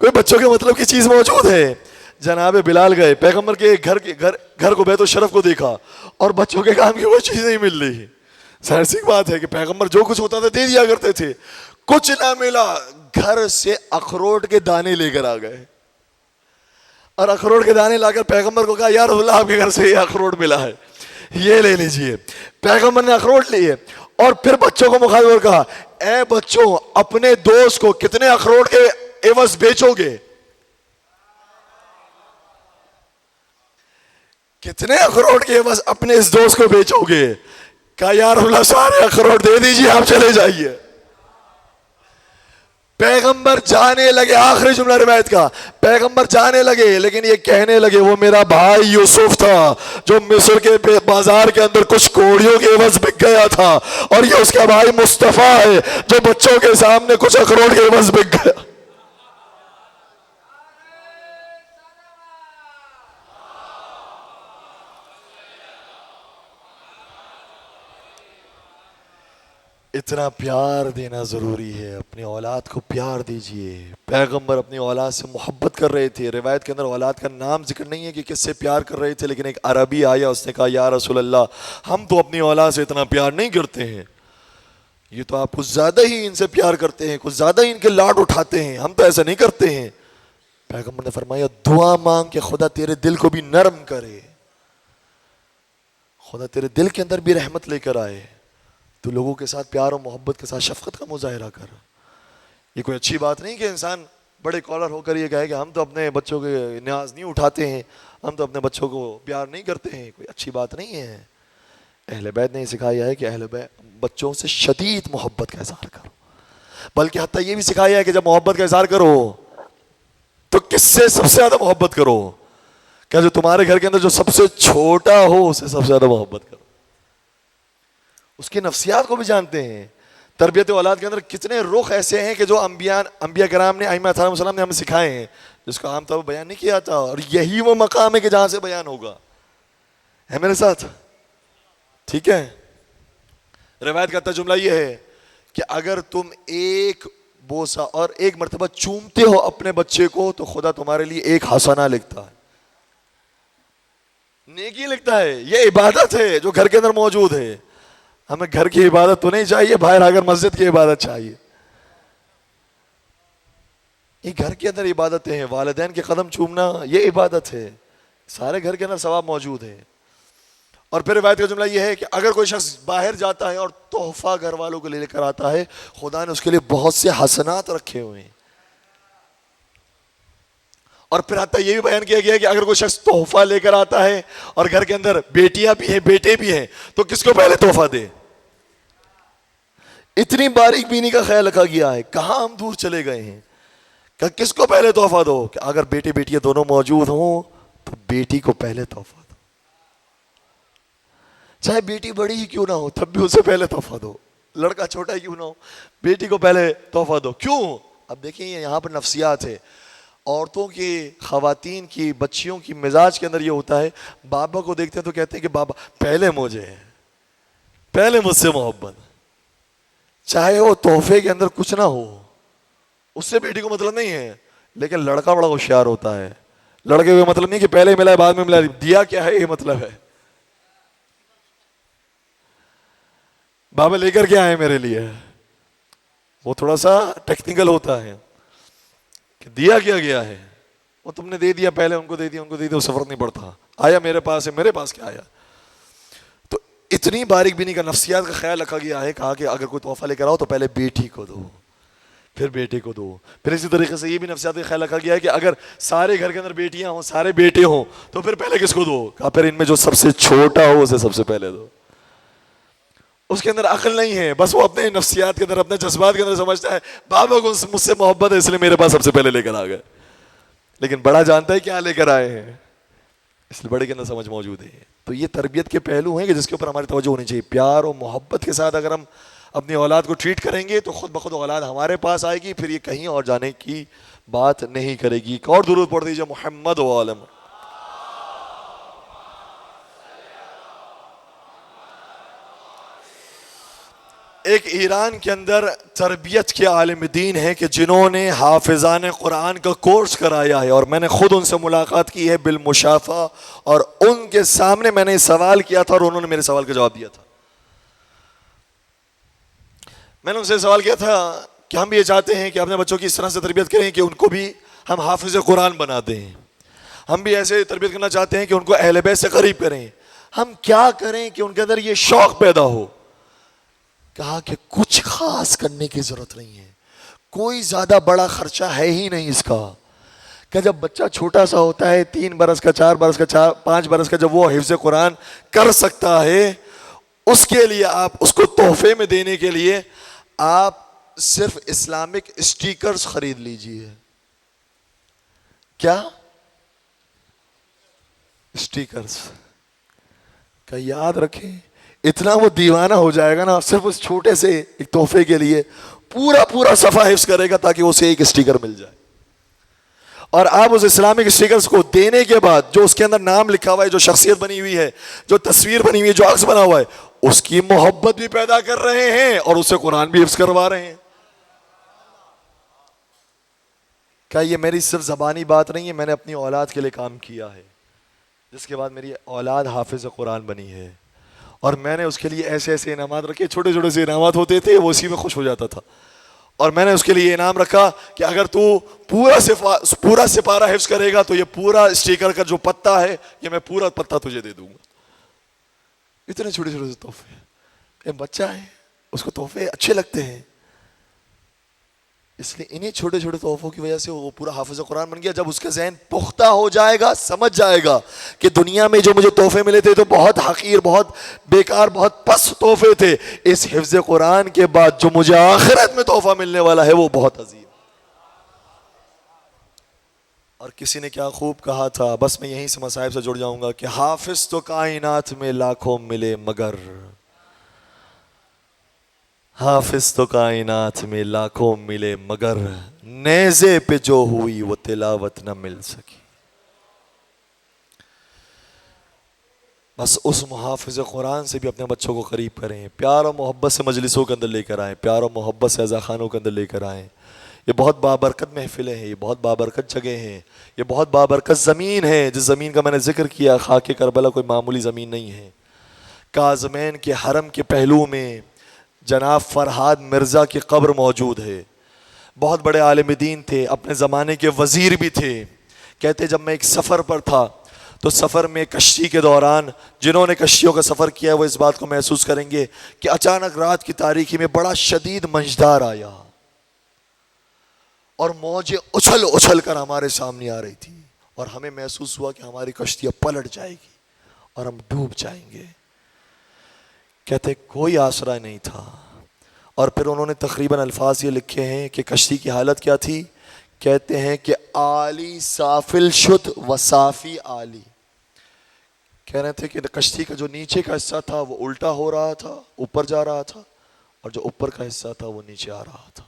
کوئی بچوں کے مطلب کی چیز موجود ہے۔ جناب بلال گئے، پیغمبر کے گھر کو، بیت الشرف کو دیکھا اور بچوں کے کام کی کوئی چیز نہیں مل رہی۔ ظاہر سی بات ہے کہ پیغمبر جو کچھ ہوتا تھا دے دیا کرتے تھے، کچھ نہ ملا۔ گھر سے اخروٹ کے دانے لے کر آ گئے اور اخروٹ کے دانے لا کر پیغمبر کو کہا یا رسول اللہ آپ کے گھر سے یہ اخروٹ ملا ہے، یہ لے لیجئے۔ پیغمبر نے اخروٹ لیے اور پھر بچوں کو مخاطب کر کہا اے بچوں، اپنے دوست کو کتنے اخروٹ کے عوض بیچو گے؟ کتنے اخروٹ کے عوض اپنے اس دوست کو بیچو گے؟ کہا یا رسول اللہ سارے اخروٹ دے دیجیے، آپ چلے جائیے۔ پیغمبر جانے لگے، آخری جملہ روایت کا، پیغمبر جانے لگے لیکن یہ کہنے لگے وہ میرا بھائی یوسف تھا جو مصر کے بازار کے اندر کچھ کوڑیوں کے عوض بک گیا تھا، اور یہ اس کا بھائی مصطفیٰ ہے جو بچوں کے سامنے کچھ اخروٹ کے عوض بک گیا۔ اتنا پیار دینا ضروری ہے، اپنی اولاد کو پیار دیجئے۔ پیغمبر اپنی اولاد سے محبت کر رہے تھے۔ روایت کے اندر اولاد کا نام ذکر نہیں ہے کہ کس سے پیار کر رہے تھے، لیکن ایک عربی آیا، اس نے کہا یا رسول اللہ ہم تو اپنی اولاد سے اتنا پیار نہیں کرتے ہیں، یہ تو آپ کچھ زیادہ ہی ان سے پیار کرتے ہیں، کچھ زیادہ ہی ان کے لاڈ اٹھاتے ہیں، ہم تو ایسا نہیں کرتے ہیں۔ پیغمبر نے فرمایا دعا مانگ کہ خدا تیرے دل کو بھی نرم کرے، خدا تیرے دل کے اندر بھی رحمت لے کر آئے، تو لوگوں کے ساتھ پیار و محبت کے ساتھ شفقت کا مظاہرہ کر۔ یہ کوئی اچھی بات نہیں کہ انسان بڑے کالر ہو کر یہ کہے کہ ہم تو اپنے بچوں کے نیاز نہیں اٹھاتے ہیں، ہم تو اپنے بچوں کو پیار نہیں کرتے ہیں، کوئی اچھی بات نہیں ہے۔ اہل بیت نے یہ سکھایا ہے کہ اہل بیت بچوں سے شدید محبت کا اظہار کرو، بلکہ حتیٰ یہ بھی سکھایا ہے کہ جب محبت کا اظہار کرو تو کس سے سب سے زیادہ محبت کرو؟ کہ جو تمہارے گھر کے اندر جو سب سے چھوٹا ہو اسے سب سے زیادہ محبت کرو۔ اس کی نفسیات کو بھی جانتے ہیں۔ تربیت اولاد کے اندر کتنے رخ ایسے ہیں کہ جو انبیاء کرام نے، ائمہ علیہ السلام نے ہمیں سکھائے ہیں، جس کو عام طور پر بیان نہیں کیا تھا، اور یہی وہ مقام ہے کہ جہاں سے بیان ہوگا۔ ہے میرے ساتھ؟ ٹھیک ہے۔ روایت کا ترجمہ یہ ہے کہ اگر تم ایک بوسہ اور ایک مرتبہ چومتے ہو اپنے بچے کو تو خدا تمہارے لیے ایک حسنہ لکھتا ہے، نیکی لکھتا ہے۔ یہ عبادت ہے جو گھر کے اندر موجود ہے۔ ہمیں گھر کی عبادت تو نہیں چاہیے، باہر آ کر مسجد کی عبادت چاہیے۔ یہ گھر کے اندر عبادتیں ہیں، والدین کے قدم چومنا یہ عبادت ہے، سارے گھر کے اندر ثواب موجود ہے۔ اور پھر روایت کا جملہ یہ ہے کہ اگر کوئی شخص باہر جاتا ہے اور تحفہ گھر والوں کو لے کر آتا ہے، خدا نے اس کے لیے بہت سے حسنات رکھے ہوئے ہیں۔ اور پھر حتیٰ یہ بھی بیان کیا گیا ہے کہ اگر کوئی شخص تحفہ لے کر آتا ہے اور گھر کے اندر بیٹیاں بھی ہیں بیٹے بھی ہیں تو کس کو پہلے تحفہ دے؟ اتنی باریک بینی کا خیال رکھا گیا ہے۔ کہاں ہم دور چلے گئے ہیں کہ کس کو پہلے تحفہ دو؟ کہ اگر بیٹے بیٹیاں دونوں موجود ہوں تو بیٹی کو پہلے تحفہ دو، چاہے بیٹی بڑی ہی کیوں نہ ہو تب بھی اسے پہلے تحفہ دو، لڑکا چھوٹا ہی کیوں نہ ہو بیٹی کو پہلے تحفہ دو۔ کیوں؟ اب دیکھیں یہاں پر نفسیات ہے۔ عورتوں کی، خواتین کی، بچیوں کی مزاج کے اندر یہ ہوتا ہے، بابا کو دیکھتے ہیں تو کہتے ہیں کہ بابا پہلے مجھے، پہلے مجھ سے محبت، چاہے وہ تحفے کے اندر کچھ نہ ہو، اس سے بیٹی کو مطلب نہیں ہے، لیکن لڑکا بڑا ہوشیار ہوتا ہے. لڑکے کا مطلب نہیں کہ پہلے ملا ہے بعد میں ملا, دیا کیا ہے یہ مطلب ہے. بابا لے کر کے آئے میرے لیے, وہ تھوڑا سا ٹیکنیکل ہوتا ہے کہ دیا کیا گیا ہے. وہ تم نے دے دیا, پہلے ان کو دے دیا, ان کو دے دیا, وہ فرق نہیں پڑتا. آیا میرے پاس ہے, میرے پاس کیا آیا. تو اتنی باریک بینی کا نفسیات کا خیال رکھا گیا ہے, کہا کہ اگر کوئی تحفہ لے کر آؤ تو پہلے بیٹی کو دو, پھر بیٹے کو دو. پھر اسی طریقے سے یہ بھی نفسیات کا خیال رکھا گیا ہے کہ اگر سارے گھر کے اندر بیٹیاں ہوں, سارے بیٹے ہوں, تو پھر پہلے کس کو دو. کہا پھر ان میں جو سب سے چھوٹا ہو اسے سب سے پہلے دو. اس کے اندر عقل نہیں ہے, بس وہ اپنے نفسیات کے اندر, اپنے جذبات کے اندر سمجھتا ہے بابا کو مجھ سے محبت ہے اس لیے میرے پاس سب سے پہلے لے کر آ گئے. لیکن بڑا جانتا ہے کیا لے کر آئے ہیں, اس لیے بڑے کے اندر سمجھ موجود ہے. تو یہ تربیت کے پہلو ہیں کہ جس کے اوپر ہماری توجہ ہونی چاہیے. پیار اور محبت کے ساتھ اگر ہم اپنی اولاد کو ٹریٹ کریں گے تو خود بخود اولاد ہمارے پاس آئے گی, پھر یہ کہیں اور جانے کی بات نہیں کرے گی. ایک اور درود پڑھ دیجیے, محمد و عالم. ایک ایران کے اندر تربیت کے عالم دین ہیں کہ جنہوں نے حافظان قرآن کا کورس کرایا ہے, اور میں نے خود ان سے ملاقات کی ہے بالمشافہ, اور ان کے سامنے میں نے سوال کیا تھا اور انہوں نے میرے سوال کا جواب دیا تھا. میں نے ان سے سوال کیا تھا کہ ہم بھی یہ چاہتے ہیں کہ اپنے بچوں کی اس طرح سے تربیت کریں کہ ان کو بھی ہم حافظ قرآن بنا دیں. ہم بھی ایسے تربیت کرنا چاہتے ہیں کہ ان کو اہل بیت سے قریب کریں. ہم کیا کریں کہ ان کے اندر یہ شوق پیدا ہو. کہا کہ کچھ خاص کرنے کی ضرورت نہیں ہے, کوئی زیادہ بڑا خرچہ ہے ہی نہیں اس کا. کہ جب بچہ چھوٹا سا ہوتا ہے, 3 برس کا, 4 برس کا, 5 برس کا, جب وہ حفظ قرآن کر سکتا ہے, اس کے لیے آپ اس کو تحفے میں دینے کے لیے آپ صرف اسلامک اسٹیکرز خرید لیجئے. کیا اسٹیکرز کا یاد رکھیں, اتنا وہ دیوانہ ہو جائے گا نا صرف اس چھوٹے سے ایک تحفے کے لیے, پورا صفحہ حفظ کرے گا تاکہ اسے ایک اسٹیکر مل جائے. اور آپ اس اسلامک اسٹیکرز کو دینے کے بعد جو اس کے اندر نام لکھا ہوا ہے, جو شخصیت بنی ہوئی ہے, جو تصویر بنی ہوئی ہے, جو عکس بنا ہوا ہے, اس کی محبت بھی پیدا کر رہے ہیں اور اسے قرآن بھی حفظ کروا رہے ہیں. کیا یہ میری صرف زبانی بات نہیں ہے, میں نے اپنی اولاد کے لیے کام کیا ہے, جس کے بعد میری اولاد حافظ قرآن بنی ہے. اور میں نے اس کے لیے ایسے ایسے انعامات رکھے, چھوٹے چھوٹے سے انعامات ہوتے تھے, وہ اسی میں خوش ہو جاتا تھا. اور میں نے اس کے لیے انعام رکھا کہ اگر تو پورا سپارہ حفظ کرے گا تو یہ پورا اسٹیکر کا جو پتا ہے یہ میں پورا پتا تجھے دے دوں گا. اتنے چھوٹے چھوٹے سے تحفے. ایک بچہ ہے, اس کو تحفے اچھے لگتے ہیں, اس لیے انہیں چھوٹے چھوٹے تحفوں کی وجہ سے وہ پورا حافظ قرآن بن گیا. جب اس کا ذہن پختہ ہو جائے گا, سمجھ جائے گا کہ دنیا میں جو مجھے تحفے ملے تھے تو بہت حقیر, بہت بیکار, بہت پس تحفے تھے, اس حفظ قرآن کے بعد جو مجھے آخرت میں تحفہ ملنے والا ہے وہ بہت عظیم. اور کسی نے کیا خوب کہا تھا, بس میں یہیں سے مصائب سے جڑ جاؤں گا, کہ حافظ تو کائنات میں لاکھوں ملے مگر, حافظ تو کائنات میں لاکھوں ملے مگر, نیزے پہ جو ہوئی وہ تلاوت نہ مل سکی. بس اس محافظ قرآن سے بھی اپنے بچوں کو قریب کریں, پیار و محبت سے مجلسوں کے اندر لے کر آئیں, پیار و محبت سے عزا خانوں کے اندر لے کر آئیں. یہ بہت بابرکت محفلیں ہیں, یہ بہت بابرکت جگہ ہیں, یہ بہت بابرکت زمین ہے. جس زمین کا میں نے ذکر کیا, خاک کربلا کوئی معمولی زمین نہیں ہے. کاظمین کے حرم کے پہلو میں جناب فرحاد مرزا کی قبر موجود ہے. بہت بڑے عالم دین تھے, اپنے زمانے کے وزیر بھی تھے. کہتے جب میں ایک سفر پر تھا تو سفر میں کشتی کے دوران, جنہوں نے کشتیوں کا سفر کیا ہے وہ اس بات کو محسوس کریں گے کہ اچانک رات کی تاریکی میں بڑا شدید منجدار آیا اور موجیں اچھل اچھل کر ہمارے سامنے آ رہی تھی, اور ہمیں محسوس ہوا کہ ہماری کشتی اب پلٹ جائے گی اور ہم ڈوب جائیں گے. کہتے کوئی آسرا نہیں تھا. اور پھر انہوں نے تقریباً الفاظ یہ لکھے ہیں کہ کشتی کی حالت کیا تھی. کہتے ہیں کہ عالی سافل شد و صافی عالی. کہہ رہے تھے کہ کشتی کا جو نیچے کا حصہ تھا وہ الٹا ہو رہا تھا, اوپر جا رہا تھا, اور جو اوپر کا حصہ تھا وہ نیچے آ رہا تھا.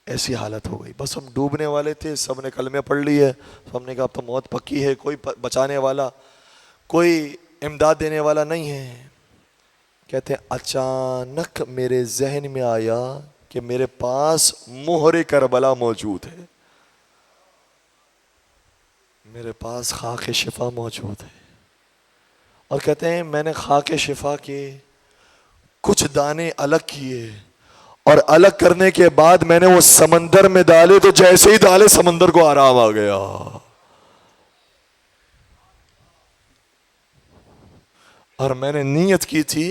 ایسی حالت ہو گئی, بس ہم ڈوبنے والے تھے. سب نے کلمے پڑھ لی ہے, ہم نے کہا اب تو موت پکی ہے, کوئی بچانے والا, کوئی امداد دینے والا نہیں ہے. کہتے ہیں اچانک میرے ذہن میں آیا کہ میرے پاس مہر کربلا موجود ہے. میرے پاس خاک شفا موجود ہے، اور کہتے ہیں میں نے خاک شفا کے کچھ دانے الگ کیے، اور الگ کرنے کے بعد میں نے وہ سمندر میں ڈالے، تو جیسے ہی ڈالے سمندر کو آرام آ گیا۔ اور میں نے نیت کی تھی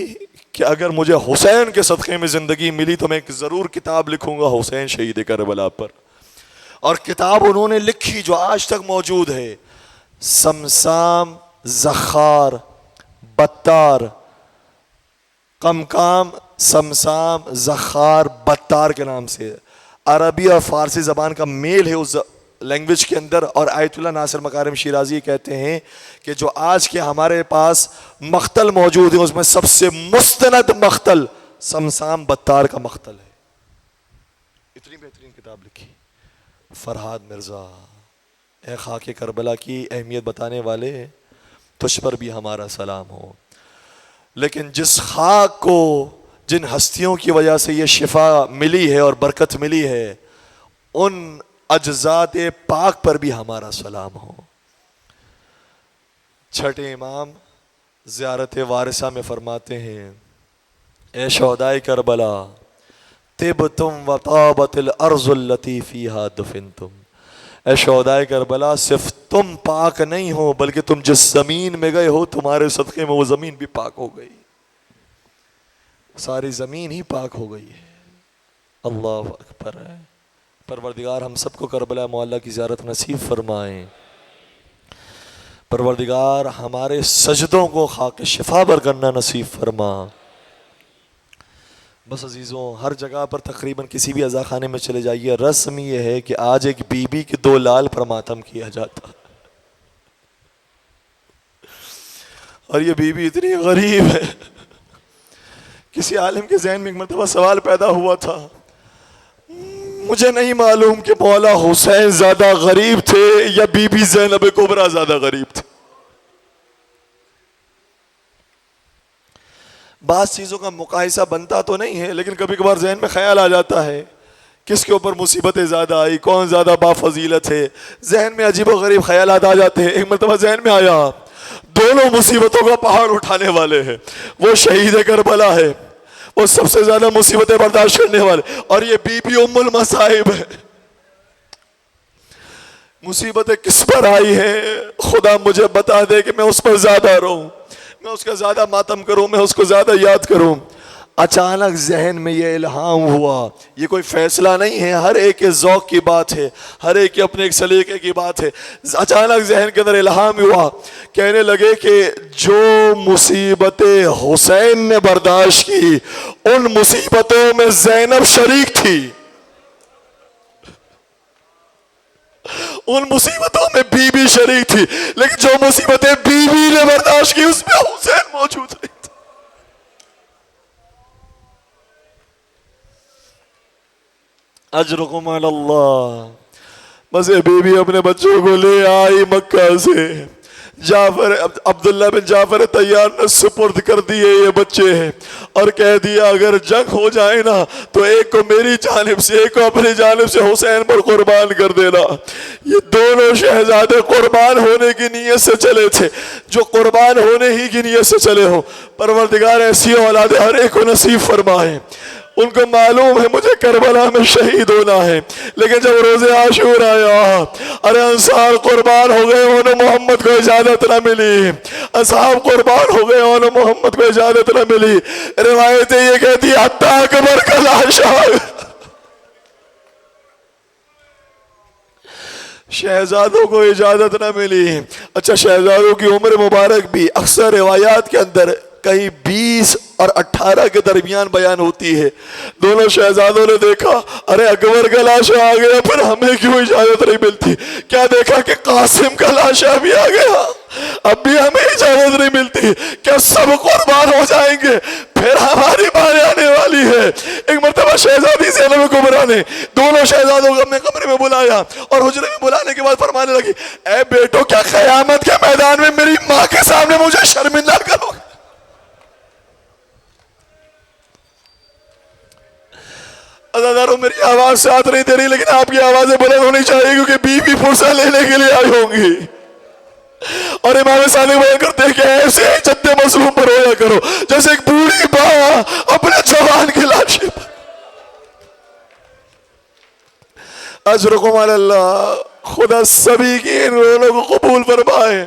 کہ اگر مجھے حسین کے صدقے میں زندگی ملی تو میں ایک ضرور کتاب لکھوں گا حسین شہید کربلا پر، اور کتاب انہوں نے لکھی جو آج تک موجود ہے، سمسام زخار بتار، قمقام سمسام زخار بتار کے نام سے، عربی اور فارسی زبان کا میل ہے اس لینگویج کے اندر۔ اور آیت اللہ ناصر مکارم شیرازی کہتے ہیں کہ جو آج کے ہمارے پاس مختل موجود ہیں اس میں سب سے مستند مختل سمسام بتار کا مختل ہے۔ اتنی بہترین کتاب لکھی فرہاد مرزا۔ اے خاک کربلا کی اہمیت بتانے والے، تجھ پر بھی ہمارا سلام ہو۔ لیکن جس خاک کو، جن ہستیوں کی وجہ سے یہ شفا ملی ہے اور برکت ملی ہے، ان اجزات پاک پر بھی ہمارا سلام ہو۔ چھٹے امام زیارت وارثہ میں فرماتے ہیں، اے شہدائے کربلا طبتم وطابت الارض التي فيها دفنتم۔ اے شہدائے کربلا صرف تم پاک نہیں ہو بلکہ تم جس زمین میں گئے ہو تمہارے صدقے میں وہ زمین بھی پاک ہو گئی، ساری زمین ہی پاک ہو گئی ہے۔ اللہ اکبر ہے۔ پروردگار ہم سب کو کربلا معلیٰ کی زیارت نصیب فرمائیں۔ پروردگار ہمارے سجدوں کو خاک شفا پر کرنا نصیب فرما۔ بس عزیزوں، ہر جگہ پر تقریباً کسی بھی عزا خانے میں چلے جائیے، رسم یہ ہے کہ آج ایک بی بی کے 2 لال پر ماتم کیا جاتا، اور یہ بی بی اتنی غریب ہے۔ کسی عالم کے ذہن میں ایک مرتبہ سوال پیدا ہوا تھا، مجھے نہیں معلوم کہ مولا حسین زیادہ غریب تھے یا بی بی زینب کبریٰ زیادہ غریب تھے۔ بعض چیزوں کا مقایسہ بنتا تو نہیں ہے، لیکن کبھی کبھار ذہن میں خیال آ جاتا ہے کس کے اوپر مصیبتیں زیادہ آئی، کون زیادہ بافضیلت ہے، ذہن میں عجیب و غریب خیالات آ جاتے ہیں۔ ایک مرتبہ ذہن میں آیا دونوں مصیبتوں کا پہاڑ اٹھانے والے ہیں، وہ شہید کربلا ہے، وہ سب سے زیادہ مصیبتیں برداشت کرنے والے، اور یہ بی بی ام المصائب ہے۔ مصیبتیں کس پر آئی ہیں خدا مجھے بتا دے کہ میں اس پر زیادہ رہوں، میں اس کا زیادہ ماتم کروں، میں اس کو زیادہ یاد کروں۔ اچانک ذہن میں یہ الہام ہوا، یہ کوئی فیصلہ نہیں ہے، ہر ایک کے ذوق کی بات ہے، ہر ایک کے اپنے ایک سلیقے کی بات ہے۔ اچانک ذہن کے اندر الہام ہوا، کہنے لگے کہ جو مصیبتیں حسین نے برداشت کی ان مصیبتوں میں زینب شریک تھی، ان مصیبتوں میں بی بی شریک تھی، لیکن جو مصیبتیں بی بی نے برداشت کی اس میں حسین موجود نہیں تھا۔ اجرکم علی اللہ۔ بس یہ بی بی اپنے بچوں کو لے آئی مکہ سے، عبداللہ بن جعفر طیار نے سپرد کر دیے یہ بچے ہیں، اور کہہ دیا اگر جنگ ہو جائے نا تو ایک کو میری جانب سے ایک کو اپنی جانب سے حسین پر قربان کر دینا۔ یہ دونوں شہزادے قربان ہونے کی نیت سے چلے تھے، جو قربان ہونے ہی کی نیت سے چلے ہو۔ پروردگار ایسی اولاد ہر ایک کو نصیب فرمائے۔ ان کو معلوم ہے مجھے کربلا میں شہید ہونا ہے، لیکن جب روز عاشور آیا، ارے انصار قربان ہو گئے، انہوں محمد کو اجازت نہ ملی، اصحاب قربان ہو گئے، انہوں محمد کو اجازت نہ ملی۔ روایتیں یہ کہتی ہے حتی اکبر کا لاشا، شہزادوں کو اجازت نہ ملی۔ اچھا، شہزادوں کی عمر مبارک بھی اکثر روایات کے اندر کہیں 20 اور 18 کے درمیان بیان ہوتی ہے۔ دونوں شہزادوں نے دیکھا ارے اکبر کا لاشا آ گیا، پھر ہمیں کیوں اجازت نہیں ملتی؟ کیا دیکھا کہ قاسم کا لاشا بھی آ گیا، اب بھی ہمیں اجازت نہیں ملتی، کیا سب قربان ہو جائیں گے؟ پھر ہماری باری آنے والی ہے۔ ایک مرتبہ شہزادی زینب کبریٰ نے دونوں شہزادوں کو اپنے کمرے میں بلایا، اور حجرے میں بلانے کے بعد فرمانے لگی اے بیٹو، کیا قیامت کے میدان میں میری ماں کے سامنے مجھے شرمندہ کرو گے؟ عزاداروں، میری آواز ساتھ نہیں دے رہی، لیکن آپ کی آوازیں بلند ہونی چاہیے کیونکہ بی بی فرصت لینے کے لیے آئی ہوں گی۔ اور امام صادق بیان کرتے ہیں کہ ایسے ہی جد مظلوم پر رویا کرو جیسے ایک بوڑھی ماں اپنے جوان کی لاشے پر. اجرکم علی اللہ. خدا سبھی کی ان رولوں کو قبول فرمائے.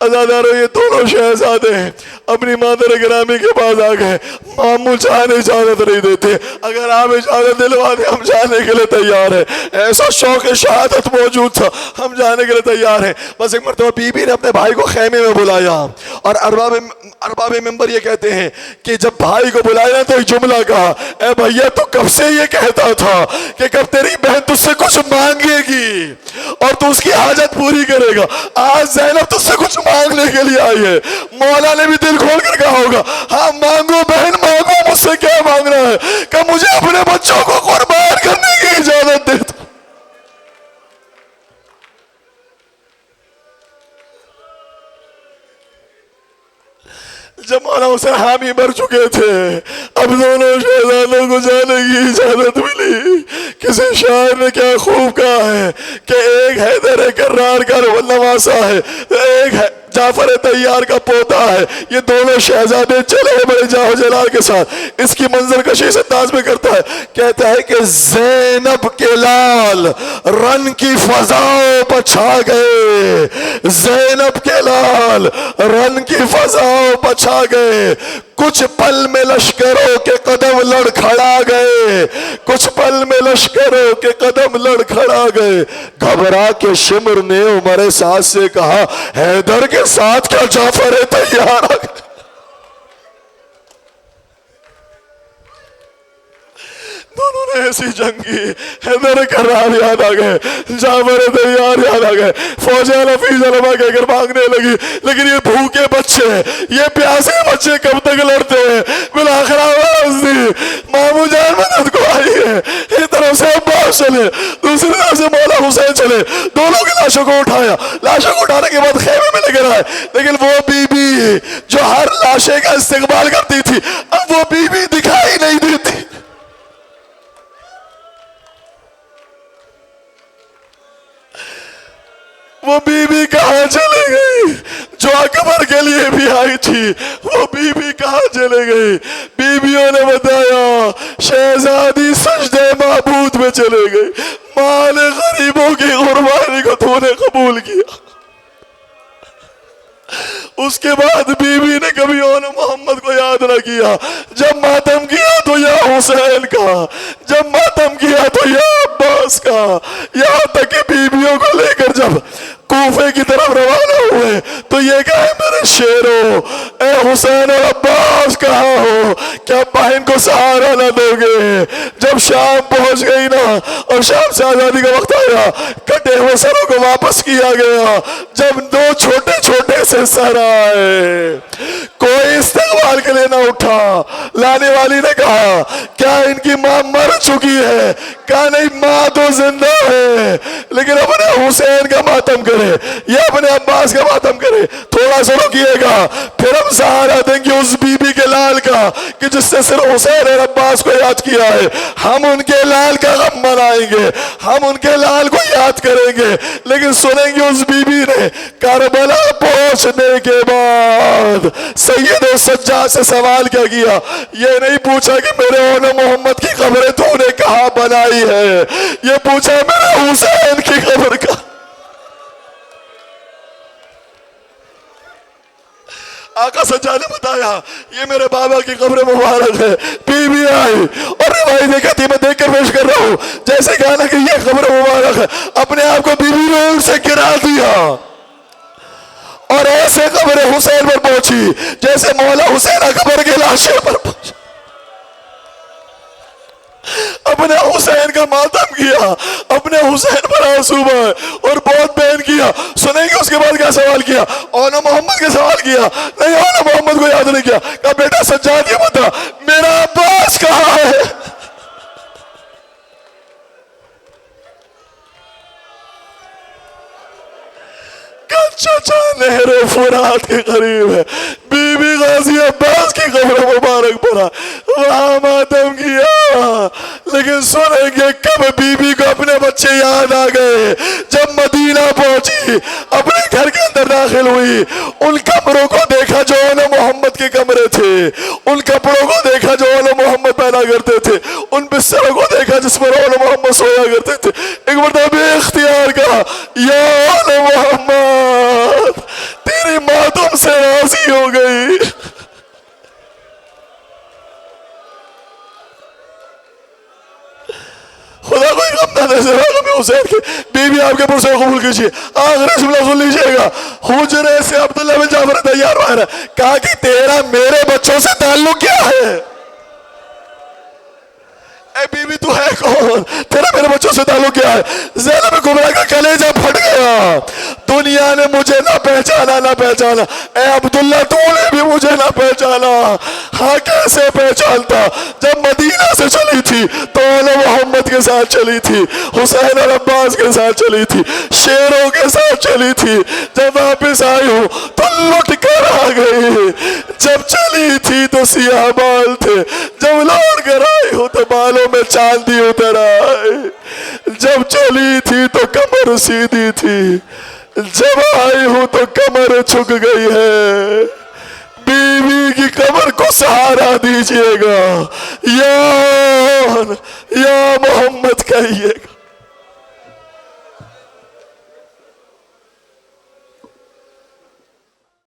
عزادارو یہ دونوں شہزادے ہیں اپنی مادر گرامی کے پاس آ گئے. ماموں چاہنے اجازت نہیں دیتے. اگر آپ اجازت دلوا دیں ہم جانے کے لیے تیار ہیں. ایسا شوق شہادت موجود تھا, ہم جانے کے لیے تیار ہیں. بس ایک مرتبہ بی بی نے اپنے بھائی کو خیمے میں بلایا اور ارباب ممبر یہ کہتے ہیں کہ جب بھائی کو بلایا تو ایک جملہ کہا, اے بھیا تو کب سے یہ کہتا تھا کہ کب تیری بہن تجھ سے کچھ مانگے گی اور تو اس کی حاجت پوری کرے گا. آج زینب تجھ سے کچھ مانگنے کے لیے آئی ہے. مولا نے بھی دل کھول کر کہا ہوگا ہاں مانگو بہن مانگو, مجھ سے کیا مانگنا ہے کہ مجھے اپنے بچوں کو قربان کرنے کی اجازت دے دو. جب مولا حسین حامی مر چکے تھے اب دونوں شہزادوں کو جانے کی اجازت ملی. کسی شاعر نے کیا خوب کہا ہے کہ ایک حیدر کرار کا نواسا ہے, ایک ہے جعفر طیار کا پوتا ہے. یہ دونوں شہزادے چلے بڑے جاہ جلال کے ساتھ. اس کی منظر کشی سے انداز میں کرتا ہے, کہتا ہے کہ زینب کے لال رن کی فضاؤں پر چھا گئے, زینب کے لال رن کی فضاؤں پر چھا گئے. کچھ پل میں لشکروں کے قدم لڑکھڑا گئے, کچھ پل میں لشکروں کے قدم لڑکھڑا گئے. گھبرا کے شمر نے عمر سعد سے کہا حیدر کے ساتھ کیا جعفر طیار آ گئے. دونوں نے ایسی جنگ کی, حیدر کرار یاد آ گئے, جعفر طیار یاد آ گئے. فوجیں لفیظ علماء کہہ کر مانگنے لگی لیکن یہ بھوکے بچے یہ پیاسے بچے کب تک لڑتے ہیں. بالآخر آواز دی ماموں جان مدد کو آئی ہے. ایک طرف سے عباس چلے, دوسری طرف سے مولا حسین چلے. دونوں کی لاشوں کو اٹھایا, لاشوں کو اٹھانے کے بعد خیمے میں لے کر آئے. لیکن وہ بی بی جو ہر لاشے کا استقبال کرتی تھی اب وہ بی بی دکھائی نہیں دیتی. وہ بی بی کہاں چلے گئی جو اکبر کے لیے بھی آئی تھی, وہ بی بی کہاں چلے گئی. بیویوں نے بتایا شہزادی سجدے معبود میں چلے گئی, مال غریبوں کی قربانی کو تو نے قبول کیا. اس کے بعد بی بی نے کبھی اون محمد کو یاد نہ کیا. جب ماتم کیا تو یا حسین کا, جب ماتم کیا تو یا عباس کا. یہاں تک کہ بیویوں کو لے کر جب کوفے کی طرف روانہ ہوئے تو یہ کہا میرے شیرو اے حسین اور عباس کہاں ہو, کیا بہن کو سہارا نہ دو گے. جب شام پہنچ گئی نا اور شام سے آزادی کا وقت آیا, کٹے ہوئے سروں کو واپس کیا گیا. جب دو چھوٹے چھوٹے سے سر آئے کوئی استقبال کے لیے نہ اٹھا. لانے والی نے کہا کیا ان کی ماں مر چکی ہے, کہا نہیں ماں تو زندہ ہے لیکن اپنے حسین کا ماتم کرے یا اپنے عباس کا ماتم کرے. تھوڑا سا رکیے گا پھر ہم سہارا دیں گے اس بی بی کے لال کا کہ جس سے صرف حسین اور عباس کو یاد کیا ہے. ہم ان کے لال کا غم منائیں گے, ہم ان کے لال کو یاد کریں گے. لیکن سنیں گے اس بی بی نے کربلا پہنچنے کے بعد سید سجاد سے سوال کیا کیا. یہ نہیں پوچھا کہ میرے اون محمد کی قبر تو نے کہاں بنائی ہے, یہ پوچھا میرے حسین کی قبر کا. آقا سجاد نے بتایا یہ میرے بابا کی قبر مبارک ہے. بی بی آئی اور روایت کہتی میں دیکھ کر پیش کر رہا ہوں جیسے کہا نا کہ یہ قبر مبارک ہے, اپنے آپ کو بی بی نے ان سے گرا دیا اور ایسے قبر حسین پر پہنچی جیسے مولا حسین اکبر کے لاشے پر پہنچی. اپنے حسین کا ماتم کیا, اپنے حسین پر آنسو بہائے اور بہت بہن کیا. سنیں گے اس کے بعد کیا سوال کیا, اون محمد کے سوال کیا, نہیں اون محمد کو یاد نہیں کیا. کہا بیٹا سجاد یہ بتا میرا عباس کہاں ہے. چچا نہر فرات کے قریب ہے, بی بی غازی عباس کی قبر مبارک پر وہاں ماتم کیا. لیکن سنیں گے کب بی بی کو اپنے بچے یاد آ گئے, جب مدینہ پہنچی, اپنے گھر کے اندر داخل ہوئی، ان کمروں کو دیکھا جو آل محمد کے کمرے تھے، ان کپڑوں کو دیکھا جو آل محمد پہنا کرتے تھے، ان بستروں کو دیکھا جس پر آل محمد سویا کرتے تھے۔ ایک مرتبہ بے اختیار کہا یا آل محمد تیری ماں تم سے راضی ہو گئی۔ خدا کوئی غم نہ دے سوا غم حسین کے، بیوی آپ کے پرسے قبول کیجئے، آخر جملہ سن لیجئے گا۔ حجرے سے عبداللہ بن جعفر تیار باہر ہے، کہا کہ تیرا میرے بچوں سے تعلق کیا ہے؟ اے بی بی تو ہے کون؟ تیرا میرے بچوں سے تعلق کیا ہے؟ زینب کبریٰ کا کلیجہ پھٹ گیا، دنیا نے مجھے نہ پہچانا نہ پہچانا، اے عبداللہ تو نے بھی مجھے نہ پہچانا۔ ہاں کیسے پہچانتا؟ جب مدینہ سے چلی تھی تو آل محمد کے ساتھ چلی تھی، حسین اور عباس کے ساتھ چلی تھی، شیروں کے ساتھ چلی تھی، جب واپس آئی ہوں تو لٹ کر آ گئی، جب چلی تھی تو سیاہ بال تھے، جب لوٹ کر آئی ہوں تو بالوں میں چاندی اتر آئی، جب چلی تھی تو کمر سیدھی تھی، جب آئی ہوں تو کمر جھک گئی ہے۔ بیوی کی کمر کو سہارا دیجئے گا، یا محمد کہیے گا۔